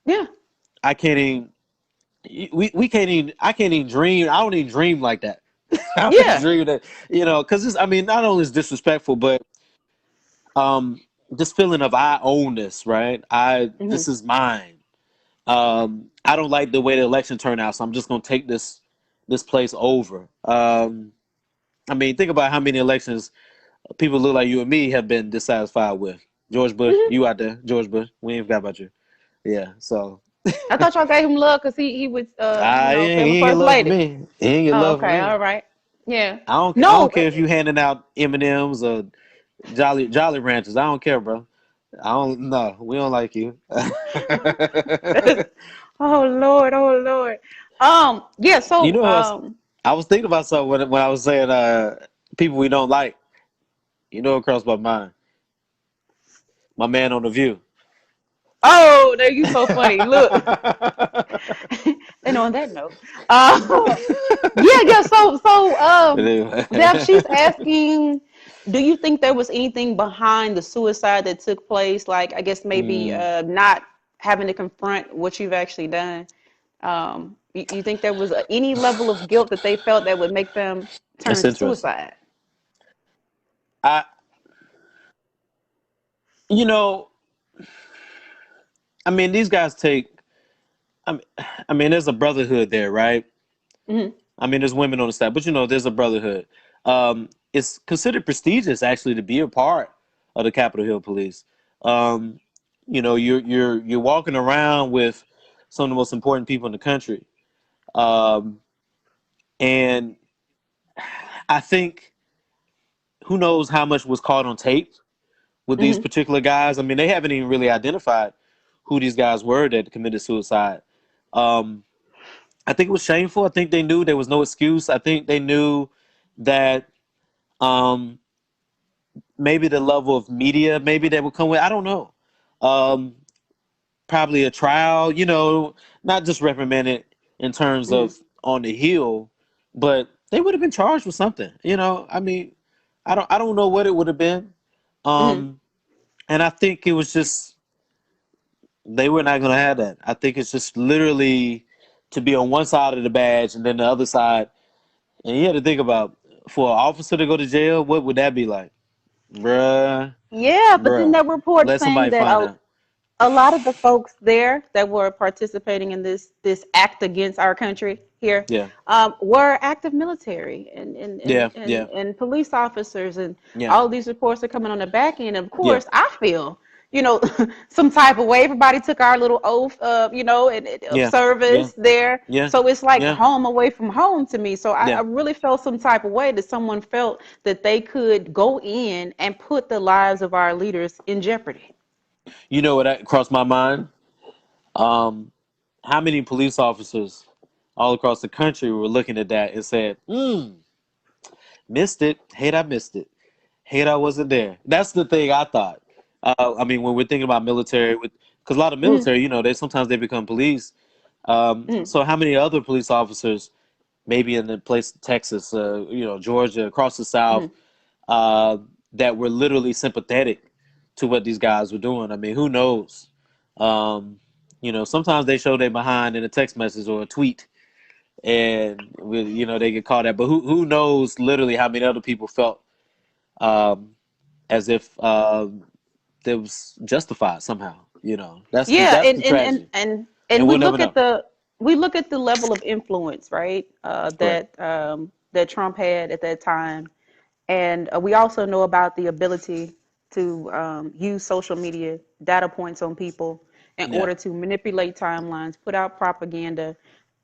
Yeah. I can't even. We can't even. I can't even dream. I don't even dream like that. I don't even Yeah. dream that. Because I mean, not only is disrespectful, but um, this feeling of I own this, right? Hmm. This is mine. I don't like the way the election turned out, so I'm just gonna take this place over. I mean, think about how many elections people look like you and me have been dissatisfied with. George Bush, Hmm. you out there, George Bush. We ain't forgot about you. Yeah, so I thought y'all gave him love because he was he feeling ain't get first love for lady. me. He ain't get Oh, love for okay, me. all right. Yeah. I don't No. care if you handing out M and M's or Jolly Ranchers. I don't care, bro. I don't. No, we don't like you. Oh Lord, oh Lord. Yeah, you so know, I was thinking about something when I was saying people we don't like. It crossed my mind. My man on the View. oh, there you so funny. Look. And on that note, yeah. Dev, she's asking, do you think there was anything behind the suicide that took place? Like, I guess maybe Mm, not having to confront what you've actually done. You think there was any level of guilt that they felt that would make them turn that's to interesting. suicide? I, you know, I mean, these guys take. I mean, there's a brotherhood there, right? Hmm. I mean, there's women on the staff, but there's a brotherhood. It's considered prestigious actually to be a part of the Capitol Hill Police. Um, you're walking around with some of the most important people in the country, um, and I think who knows how much was caught on tape with these Hmm. particular guys. I mean, they haven't even really identified who these guys were that committed suicide. Um, I think it was shameful. I think they knew there was no excuse. I think they knew that um, maybe the level of media maybe that would come with. I don't know. Um, probably a trial, not just reprimanded in terms Mm-hmm. of on the hill, but they would have been charged with something. I mean, I don't know what it would have been. Mm-hmm. Um, and I think it was just they were not going to have that. I think it's just literally to be on one side of the badge and then the other side. And you had to think about for an officer to go to jail, what would that be like, bruh, Yeah, but then bruh? there were reports Let saying somebody that find out. a lot of the folks there that were participating in this act against our country here Yeah, were active military and yeah, yeah, police officers, and yeah, all of these reports are coming on the back end. Of yeah. course, I feel, you know, some type of way. Everybody took our little oath, of Yeah, yeah, service there. yeah, So it's like yeah, home away from home to me. So I yeah. really felt some type of way that someone felt that they could go in and put the lives of our leaders in jeopardy. You know what that crossed my mind? Um, how many police officers all across the country were looking at that and said, missed it. Hate I missed it. Hate I wasn't there. That's the thing I thought. I mean, when we're thinking about military, because a lot of Mm, military, sometimes they become police. mm, So how many other police officers, maybe in the place Texas, Georgia, across the South, mm. uh, that were literally sympathetic to what these guys were doing? I mean, who knows? Um, sometimes they show their behind in a text message or a tweet, and they get caught at. But who knows literally how many other people felt um, as if it was justified somehow. That's the Yeah, that's the tragedy, and and we'll never know. we look at the level of influence, right? Right. That Trump had at that time, and we also know about the ability to use social media data points on people in Yeah. order to manipulate timelines, put out propaganda,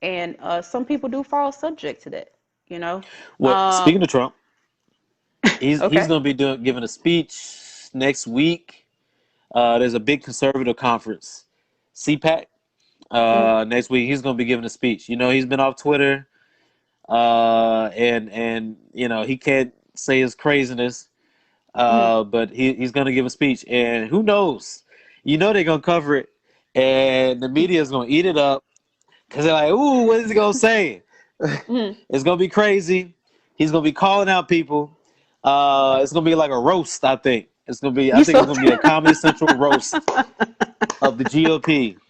and some people do fall subject to that. You know. Well, speaking Um, of Trump, he's okay. going to be giving a speech next week. There's a big conservative conference, CPAC. Mm, Next week he's going to be giving a speech. He's been off Twitter, and he can't say his craziness. mm. But he's going to give a speech, and who knows? They're going to cover it, and the media is going to eat it up because they're like, "Ooh, what is he going to say?" Mm. It's going to be crazy. He's going to be calling out people. It's going to be like a roast. I think it's going to be. I You think it's so going to be a Comedy Central roast of the GOP.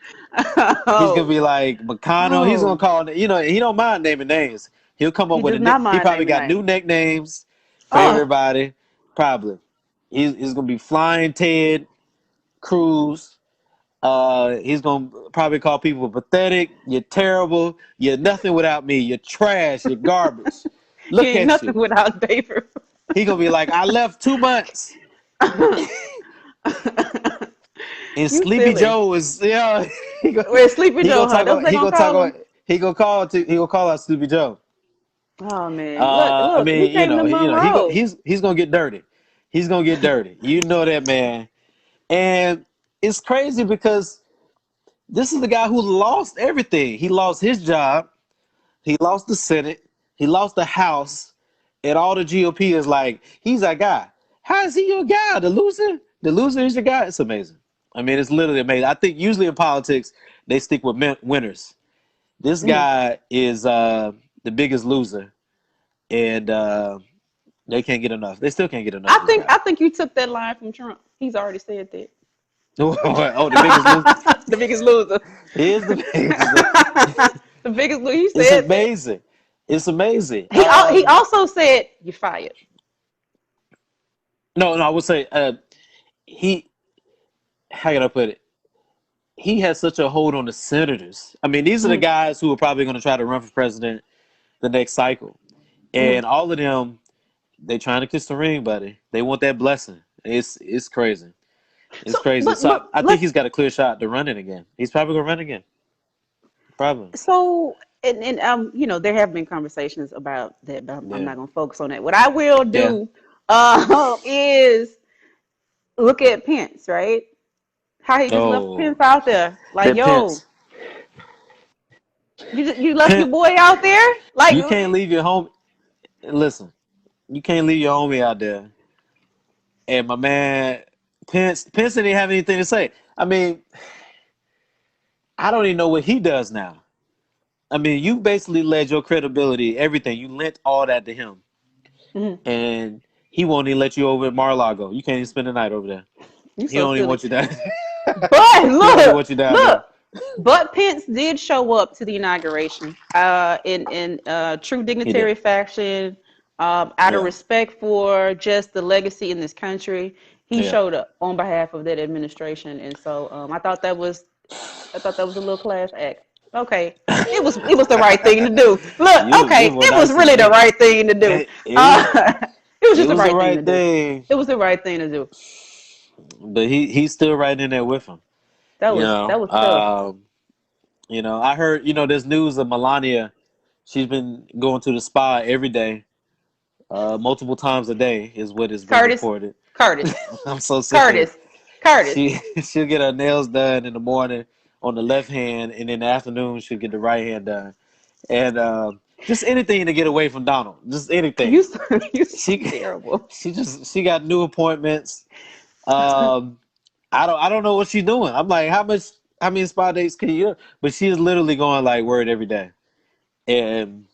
He's going to oh be like McConnell. He's going oh to call. He don't mind naming names. He'll come up he with does not he mind probably naming got new names. nicknames for Oh, everybody. Probably. He's going to be Flying Ted Cruz. He's going to probably call people pathetic. You're terrible. You're nothing without me. You're trash. You're garbage. he Look ain't at nothing you. without David. He going to be like, I left 2 months. And You Sleepy silly. Joe is he gonna, Where's Sleepy he Joe, gonna huh? talk That's what about they he gonna gonna talk call about him. he gonna call out Sleepy Joe. Oh man, look, I look, he mean, came to Monroe. he's gonna get dirty. He's gonna get dirty. You know that, man. And it's crazy because this is the guy who lost everything. He lost his job. He lost the Senate. He lost the House. And all the GOP is like, he's our guy. How is he your guy? The loser is your guy. It's amazing. I mean, it's literally amazing. I think usually in politics they stick with winners. This Mhm. guy is the biggest loser, and they can't get enough. They still can't get enough of this I guy. think you took that line from Trump. He's already said that. Oh, the biggest loser. The biggest loser. He is the biggest loser. The biggest loser. He It's said that. amazing. It's amazing. He also said you're fired. No, I would say he. How can I put it? He has such a hold on the senators. I mean, these are the Mm, guys who are probably going to try to run for president the next cycle, mm. and all of them, they trying to kiss the ring, buddy. They want that blessing. It's crazy. It's So, crazy. but So I think let's he's got a clear shot to run it again. He's probably gonna run again. Probably. so and there have been conversations about that, but I'm Yeah. not gonna focus on that. What I will Yeah. do is look at Pence, right? How he just left Oh, Pence out there, like, that yo, Pence. you left your Pence. boy out there, like, You can't leave your home. Listen, you can't leave your homie out there. And my man Pence didn't have anything to say. I mean, I don't even know what he does now. I mean, you basically led your credibility, everything. You lent all that to him, Mhm. and he won't even let you over at Mar-a-Lago. You can't even spend the night over there. You He so don't even silly. want you down. But He don't even look, want you down look. there. But Pence did show up to the inauguration, in true He did. dignitary fashion, out of Yeah. respect for just the legacy in this country. He Yeah. showed up on behalf of that administration, and so I thought that was a little class act. Okay, it was the right thing to do. Look, You okay, more it was nice than really the me. right thing to do. It was It was it just the was the right thing to right do. thing, It was the right thing to do. but he's still right in there with him. That You was that know. was tough. I heard, there's news of Melania. She's been going to the spa every day, multiple times a day, is what has been Curtis, reported. Curtis, I'm so serious. Curtis, Curtis. She'll get her nails done in the morning on the left hand, and in the afternoon she'll get the right hand done, and just anything to get away from Donald. Just anything. You so, you so She terrible. she got new appointments. Um, I don't know what she's doing. I'm like, how many spa dates can you? But she is literally going like word every day, and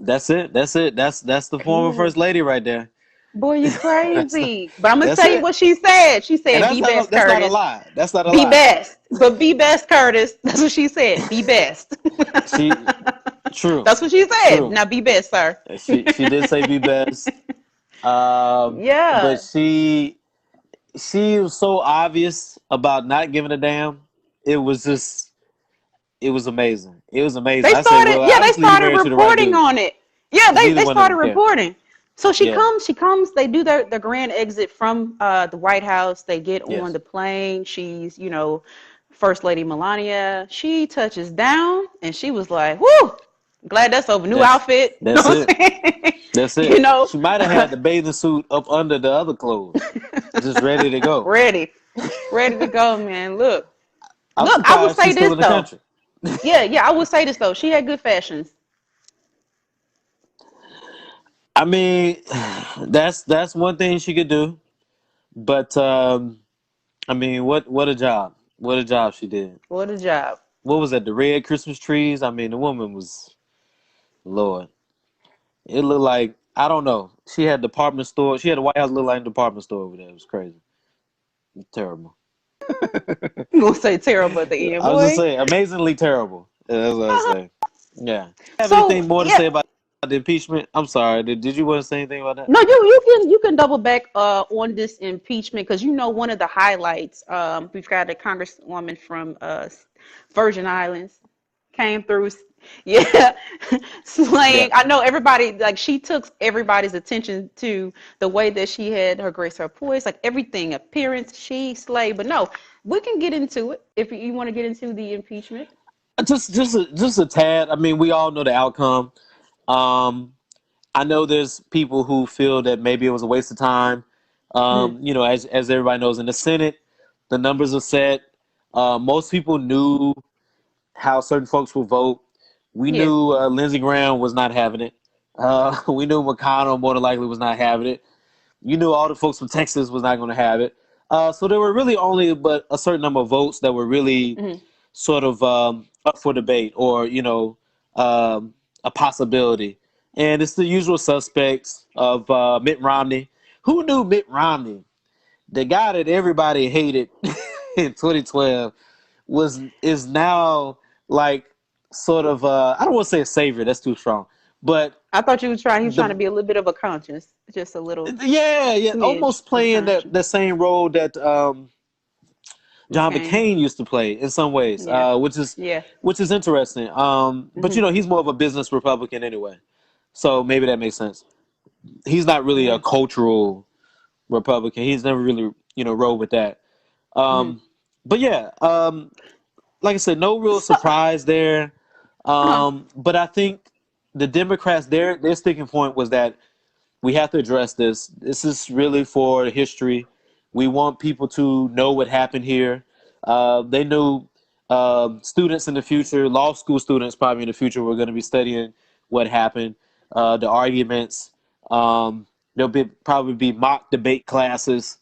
that's it. That's it. That's the former Yeah. first lady right there. Boy, you that's the, crazy. But I'm gonna that's tell you it. what she said. She And said, "Be best, that's not a Curtis. lie. That's not a Be lie. best, but be best, Curtis." That's what she said. Be best. She true, That's what she said. true. Now be best, sir. She did say be best. But Yeah. she was so obvious about not giving a damn. It was just it was amazing. It was amazing. They I said, started, well, yeah, they obviously you started married to the right reporting dude. on it. Yeah, Because neither they one of started them care. reporting. So Yeah. she comes, they do their grand exit from the White House. They get on Yes. the plane. She's, First Lady Melania. She touches down and she was like, whoo, glad that's over. New That's outfit. You know that's what it. I'm saying? That's you it. know, She might have had the bathing suit up under the other clothes, just ready to go. ready, ready to go, man. Look, I'm I will surprised say she's still this in the though. country. Yeah, yeah, I will say this though. She had good fashions. I mean, that's one thing she could do. But I mean, what a job! What a job she did. What a job. What was that? The red Christmas trees. I mean, the woman was Lord. It looked like I don't know. She had department store. She had the White House look like a department store over there. It was crazy. Terrible. You gonna say terrible at the end, I was just boy. saying, amazingly terrible. That's what I was saying. Yeah. Have So anything more to yeah, say about the impeachment? I'm sorry. Did you want to say anything about that? no, you can double back on this impeachment because one of the highlights. We've got a congresswoman from Virgin Islands came through. Yeah, Yeah. slaying. I know everybody like she took everybody's attention to the way that she had her grace, her poise, like everything, appearance. She slayed. But no, we can get into it if you want to get into the impeachment. Just a tad. I mean, we all know the outcome. Um, I know there's people who feel that maybe it was a waste of time. Mm, As everybody knows, in the Senate, the numbers are set. Most people knew how certain folks will vote. We yeah. knew Lindsey Graham was not having it. We knew McConnell more than likely was not having it. You knew all the folks from Texas was not going to have it. So there were really only but a certain number of votes that were really Hmm. sort of up for debate or a possibility. And it's the usual suspects of Mitt Romney. Who knew Mitt Romney, the guy that everybody hated in 2012, is now like sort of I don't want to say a savior. That's too strong, but I thought you was trying. He was trying the to be a little bit of a conscience, just a little yeah, smidge almost of playing that conscience. that same role that John McCain. McCain used to play in some ways, Yeah. which is Yeah. interesting. But Hmm. he's more of a business Republican anyway, so maybe that makes sense. He's not really a Yeah. cultural Republican. He's never really rode with that. Hmm. Um, but yeah, like I said, no real So, surprise there. uh-huh. But I think the Democrats, their sticking point was that we have to address this. This is really for history. We want people to know what happened here. They knew students in the future, law school students probably in the future, were going to be studying what happened, the arguments. There'll probably be mock debate classes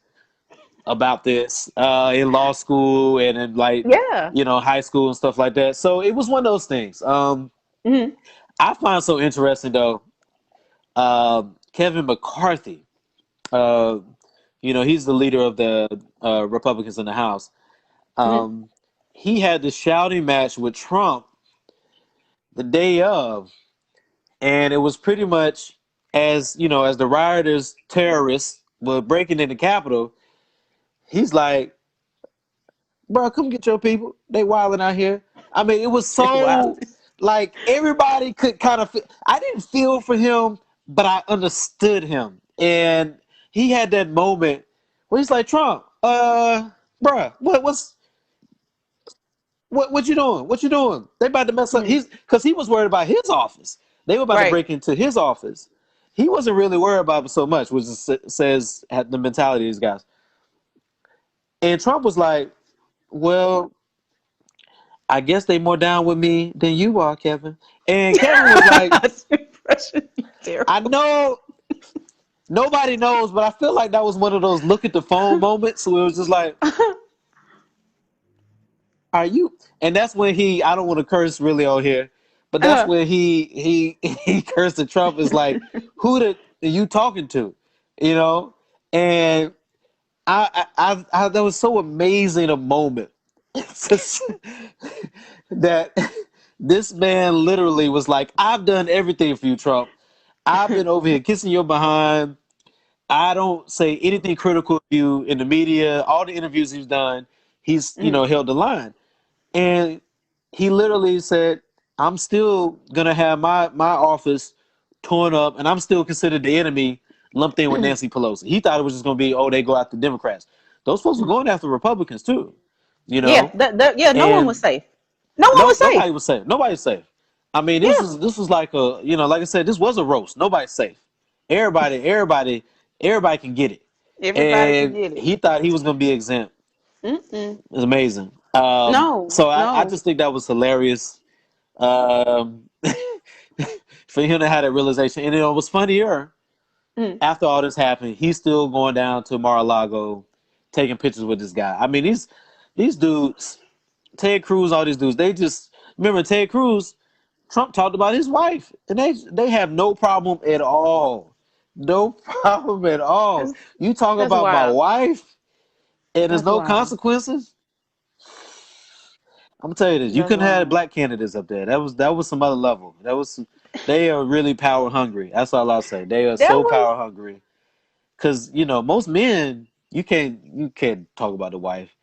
about this in law school and in like Yeah. high school and stuff like that. So it was one of those things. Hmm. I find so interesting though. Kevin McCarthy. Uh, he's the leader of the Republicans in the House. Hmm. Um, he had the shouting match with Trump the day of, and it was pretty much as the rioters, terrorists were breaking in the Capitol. He's like, bro, come get your people. They wilding out here. I mean, it was Wow. so like everybody could kind of. I didn't feel for him, but I understood him, and he had that moment where he's like, Trump, bruh, what you doing? What you doing? They about to mess up. Hmm. Because he was worried about his office. They were about to Right. break into his office. He wasn't really worried about it so much, which says the mentality of these guys. And Trump was like, well, I guess they more down with me than you are, Kevin. And Kevin was like, That's impression. I Terrible. know nobody knows, but I feel like that was one of those look at the phone moments where it was just like, are you? And that's when I don't want to curse really on here, but that's Uh, when he cursed at Trump is like, who are you talking to? You know? And that was so amazing a moment. It's just that this man literally was like, I've done everything for you, Trump. I've been over here kissing your behind. I don't say anything critical of you in the media. All the interviews he's done, he's mm, held the line. And he literally said, I'm still gonna have my office torn up and I'm still considered the enemy lumped in with Nancy Pelosi. He thought it was just gonna be, oh, they go after Democrats. Those folks were going after Republicans too, you yeah. know? Yeah. No one was And safe. No one no, was safe. nobody was safe. Nobody's safe. I mean, Yeah. this was like like I said, this was a roast. Nobody's safe. Everybody can get it. Everybody can And get it. he thought he was gonna be exempt. Mm-mm. It's amazing. No. So I No. just think that was hilarious. Um, for him to have that realization, and it was funnier Mm. after all this happened. He's still going down to Mar-a-Lago, taking pictures with this guy. I mean, these dudes, Ted Cruz, all these dudes, they just remember Ted Cruz. Trump talked about his wife, and they have no problem at all. No problem at all. That's You talk that's about my wild. wife, and there's That's no wild. consequences. I'm gonna tell you this: you That's couldn't have wild. black candidates up there. That was some other level. They are really power hungry. That's all I'll say. They are That so was power hungry. Because most men, you can't talk about the wife.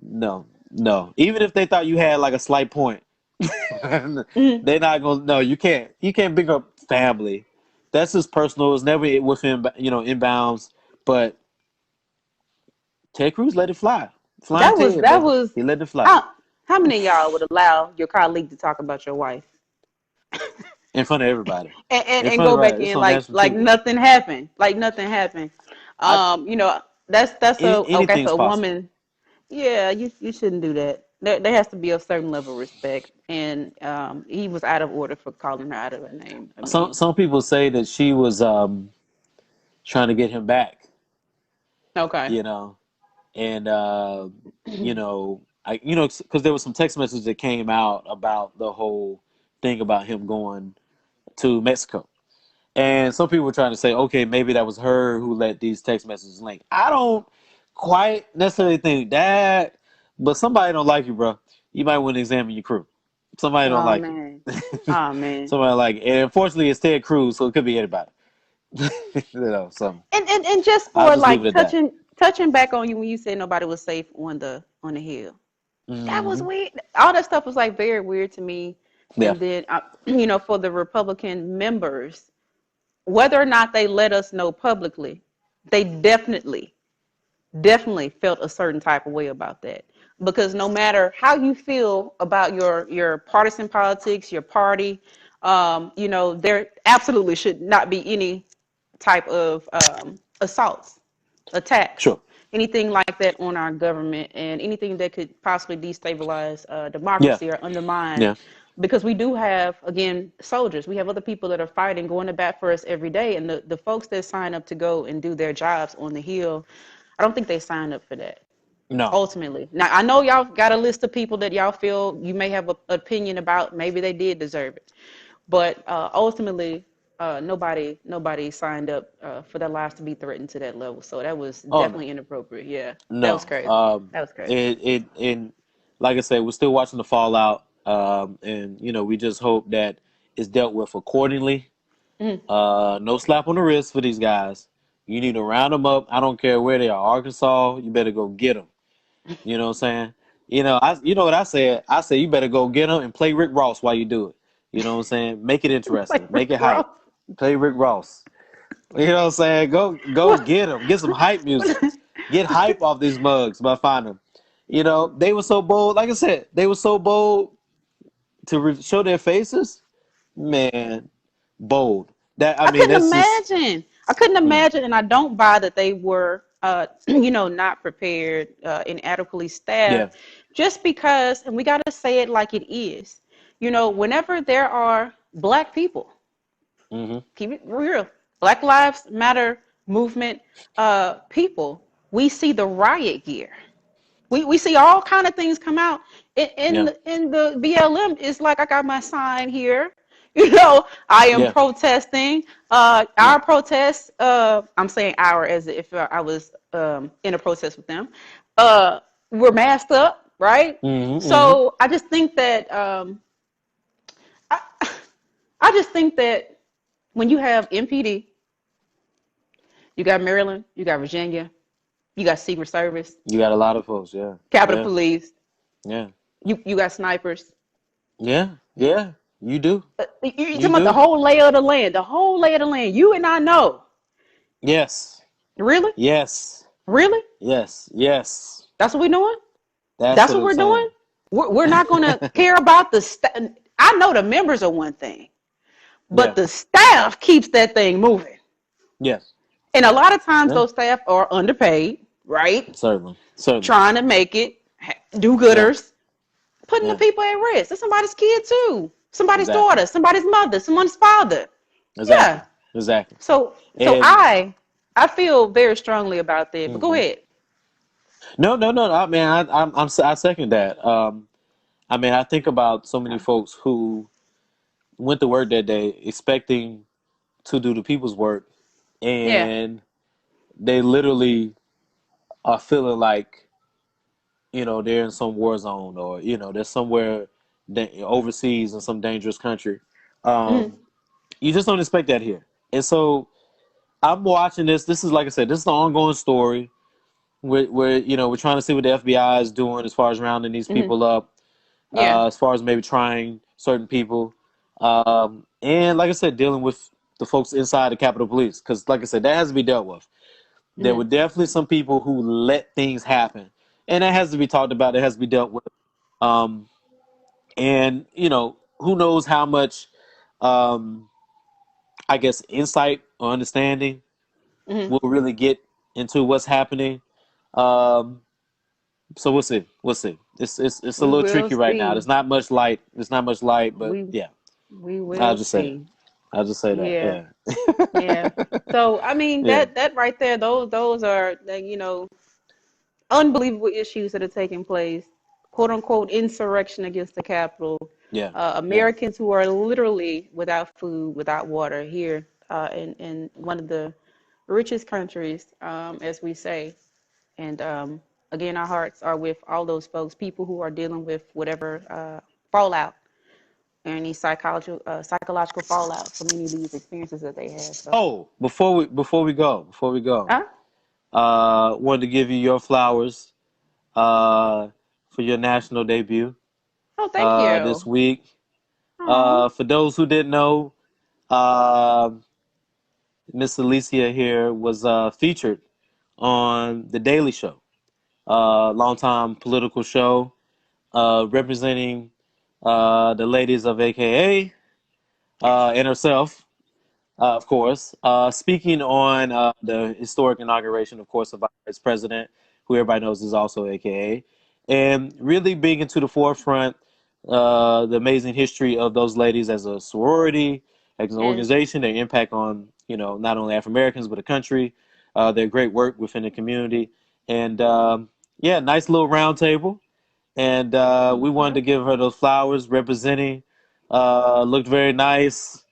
No, no. Even if they thought you had like a slight point, mm, they're not gonna. No, you can't. You can't bring up family. That's just personal. It's never within inbounds. But Ted Cruz let it fly. Flying Ted, that baby. was He let it fly how many of y'all would allow your colleague to talk about your wife in front of everybody. In and front of go back everybody. It's in on national like TV. nothing happened, like nothing happened. I That's a okay for Anything's a possible. woman. Yeah, you shouldn't do that. There has to be a certain level of respect, and he was out of order for calling her out of her name. I Some mean, some people say that she was trying to get him back, okay. you know, and because there was some text messages that came out about the whole thing about him going to Mexico, and some people were trying to say, okay, maybe that was her who let these text messages link. I don't quite necessarily think that, but somebody don't like you, bro. You might want to examine your crew. Somebody don't Oh like you. man. Oh man. Somebody like, and unfortunately, it's Ted Cruz, so it could be anybody. So And just I'll for just leave it like at that. touching back on you when you said nobody was safe on the hill. That was Hmm. weird. All that stuff was like very weird to me. Yeah, And then for the Republican members, whether or not they let us know publicly, they definitely felt a certain type of way about that. Because no matter how you feel about your partisan politics, your party, there absolutely should not be any type of assaults, attacks, sure. anything like that on our government, and anything that could possibly destabilize Yeah, democracy or undermine. yeah, Because we do have, again, soldiers. We have other people that are fighting, going to bat for us every day. And the folks that sign up to go and do their jobs on the Hill I don't think they signed up for that. No, Ultimately, now I know y'all got a list of people that y'all feel you may have an opinion about. Maybe they did deserve it, but ultimately, nobody signed up for their lives to be threatened to that level. So that was oh no, definitely inappropriate. Yeah, that was no. crazy. That was crazy. It and like I said, we're still watching the fallout. And we just hope that it's dealt with accordingly. Mhm. No slap on the wrist for these guys. You need to round them up. I don't care where they are. Arkansas, you better go get them. You know what I'm saying? You know what I said? I said you better go get them and play Rick Ross while you do it. You know what I'm saying? Make it interesting. Like Make Rick it hype. Ross. Play Rick Ross. You know what I'm saying? Go What? get them. Get some hype music. Get hype off these mugs by finding them. They were so bold. Like I said, they were so bold to show their faces. Man, bold. That I I mean, couldn't that's just imagine. I couldn't mm, imagine, and I don't buy that they were, not prepared, inadequately yeah. staffed, just because. And we got to say it like it is. Whenever there are black people, Hmm. keep it real, Black Lives Matter movement people, we see the riot gear. We see all kind of things come out Yeah. in the BLM. It's like I got my sign here. I am Yeah. protesting. Yeah. Our protest. I'm saying our as if I was in a protest with them. We're masked up, right? Hmm. Hmm. So I just think that I, I just think that when you have MPD, you got Maryland, you got Virginia, you got Secret Service, You got a lot of folks. Yeah. Capitol Yeah. Police, Yeah. you got snipers. Yeah. Yeah. You do. You're talking You about the do. whole lay of the land. The whole lay of the land. You and I know. Yes. Really? Yes. Really? Yes. Yes. That's what we're doing? That's That's what what I'm we're doing? saying. We're not going to care about the staff. I know the members are one thing, but Yeah. the staff keeps that thing moving. Yes. And a lot of times Yeah. those staff are underpaid, right? Certainly. Certainly. Trying to make it do Yeah. gooders, putting the Yeah. people at risk. It's somebody's kid too. Somebody's Exactly. daughter, somebody's mother, someone's father. Exactly. Yeah. Exactly. So And I feel very strongly about that. But go mhm. ahead. No, no, no. I mean, I second that. I mean, I think about so many folks who went to work that day expecting to do the people's work, Yeah. and they literally are feeling like they're in some war zone, or they're somewhere overseas in some dangerous country. Hmm. Um, you just don't expect that here, and so I'm watching this. This is, like I said, this is the ongoing story. We're trying to see what the FBI is doing as far as rounding these Hmm. people up, Yeah. as far as maybe trying certain people, and like I said, dealing with the folks inside the Capitol Police, because like I said, that has to be dealt with. There Hmm. were definitely some people who let things happen, and that has to be talked about. It has to be dealt with. Um, and who knows how much, um, I guess, insight or understanding Hmm. we'll really get into what's happening. Um, so we'll see. We'll see. It's a We little will tricky right now. see. There's not much light. There's not much light, but We yeah, we I'll will just say it. see. I'll just say that. Yeah. Yeah. Yeah. So I mean Yeah. that right there, those are like, unbelievable issues that are taking place, quote unquote insurrection against the Capitol. Yeah. Yeah. Americans who are literally without food, without water here in one of the richest countries, as we say. And again, our hearts are with all those folks, people who are dealing with whatever fallout or any psychological fallout from any of these experiences that they have. So, Oh, before we go, uh, wanted to give you your flowers uh for your national debut oh, thank this you. week. Oh, For those who didn't know, uh, Miss Alicia here was featured on The Daily Show, longtime political show, representing the ladies of AKA and herself, of course, speaking on the historic inauguration, of course, of our vice president, who everybody knows is also AKA, and really bringing to the forefront the amazing history of those ladies as a sorority, as an and organization, their impact on not only African Americans but the country, their great work within the community, and yeah, nice little round table. And we wanted to give her those flowers representing. Looked very nice.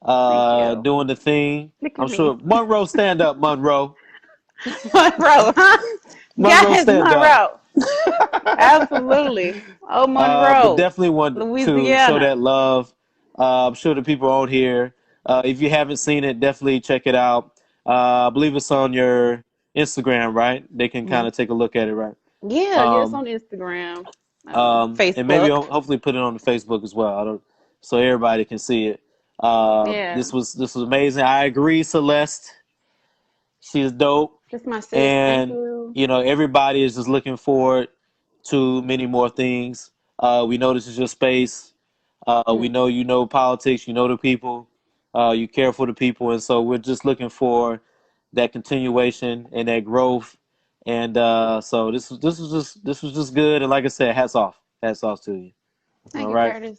Thank you. Doing the thing. Look I'm at me. sure Monroe, stand up, Monroe. Monroe, huh? Monroe, Yes, stand up. Monroe. Absolutely. Oh, But Monroe, definitely want to show Louisiana. that love. I'm sure the people on here, if you haven't seen it, definitely check it out. I believe it's on your Instagram, right? They can kind Mhm. of take a look at it, right? Yeah, yes, Um, on Instagram, and maybe Facebook. hopefully put it on the Facebook as well. I don't, so everybody can see it. Yeah, This was amazing. I agree, Celeste. She is dope, that's my sis. Thank and you. everybody is just looking forward to many more things. We know this is your space. We Mm. know you know politics. You know the people. You care for the people, and so we're just looking for that continuation and that growth. And so this was just good. And like I said, hats off to you. Thank All you, right. Curtis.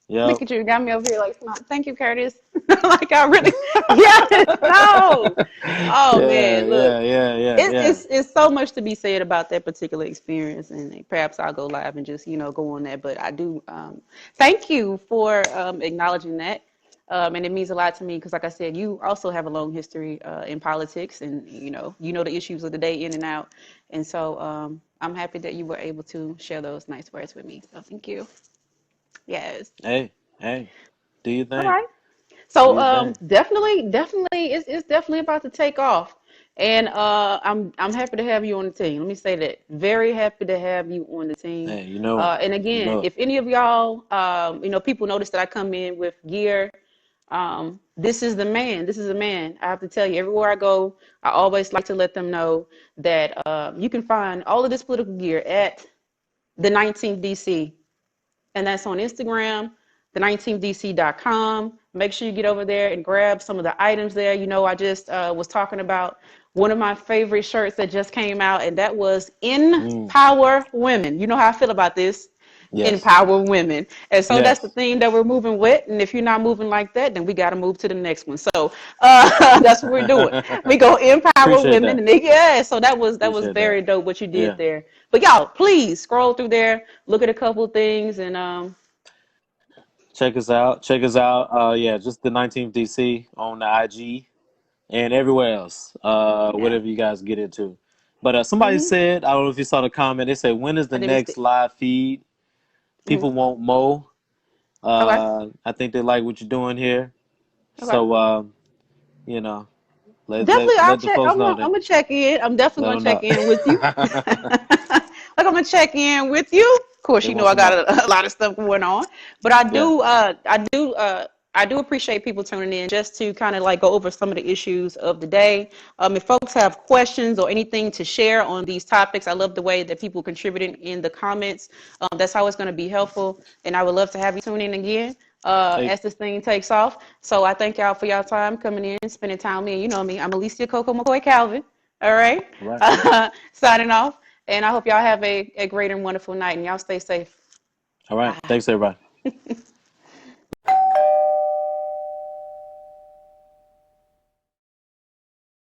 Yep. Look at you, got me over here like, thank you, Curtis. Like I really, yes, no. Oh Yeah, man, look, yeah, yeah, yeah, it's yeah. it's it's so much to be said about that particular experience, and perhaps I'll go live and just go on that. But I do thank you for acknowledging that, and it means a lot to me because, like I said, you also have a long history in politics, and you know the issues of the day in and out, and so I'm happy that you were able to share those nice words with me. So thank you. Yes. Hey, hey, do your All thing. right. Do So your thing. definitely it's definitely about to take off. And I'm happy to have you on the team. Let me say that. Very happy to have you on the team. Hey, you know it. And You again, know it. if any of y'all people notice that I come in with gear, this is the man. This is the man. I have to tell you, everywhere I go, I always like to let them know that you can find all of this political gear at the 19th DC, and that's on Instagram, the19dc.com. Make sure you get over there and grab some of the items there. I just was talking about one of my favorite shirts that just came out, and that was Mm, Empower Women. You know how I feel about this. yes. Empower women. And so that's the Yes. theme that we're moving with. And if you're not moving like that, then we got to move to the next one. So that's what we're doing. We go empower Appreciate women. that. And yeah, so that was Appreciate that. very dope what you did Yeah. there. But y'all, please scroll through there, look at a couple of things, and Check us out. Check us out. Yeah, just the 19th DC on the IG and everywhere else. yeah. Whatever you guys get into. But somebody Hmm. said, I don't know if you saw the comment. They said, when is I the did miss next it. live feed? Hmm. People want Mo. Okay. I think they like what you're doing here. Okay. So you know, let Definitely, let I'll let the check. folks I'm know gonna, that. I'm gonna check in. I'm definitely Let gonna them check know. in with you. Like I'm gonna check in with you. Of course, They you know want I some got more. a lot of stuff going on, but I Yeah. do, I do appreciate people tuning in just to kind of like go over some of the issues of the day. If folks have questions or anything to share on these topics, I love the way that people contributing in the comments. That's always going to be helpful, and I would love to have you tune in again Hey. as this thing takes off. So I thank y'all for y'all time coming in, spending time with me. And you know me, I'm Alicia Coco McCoy Calvin. All right, All right. signing off. And I hope y'all have a great and wonderful night, and y'all stay safe. All right. Bye. Thanks, everybody.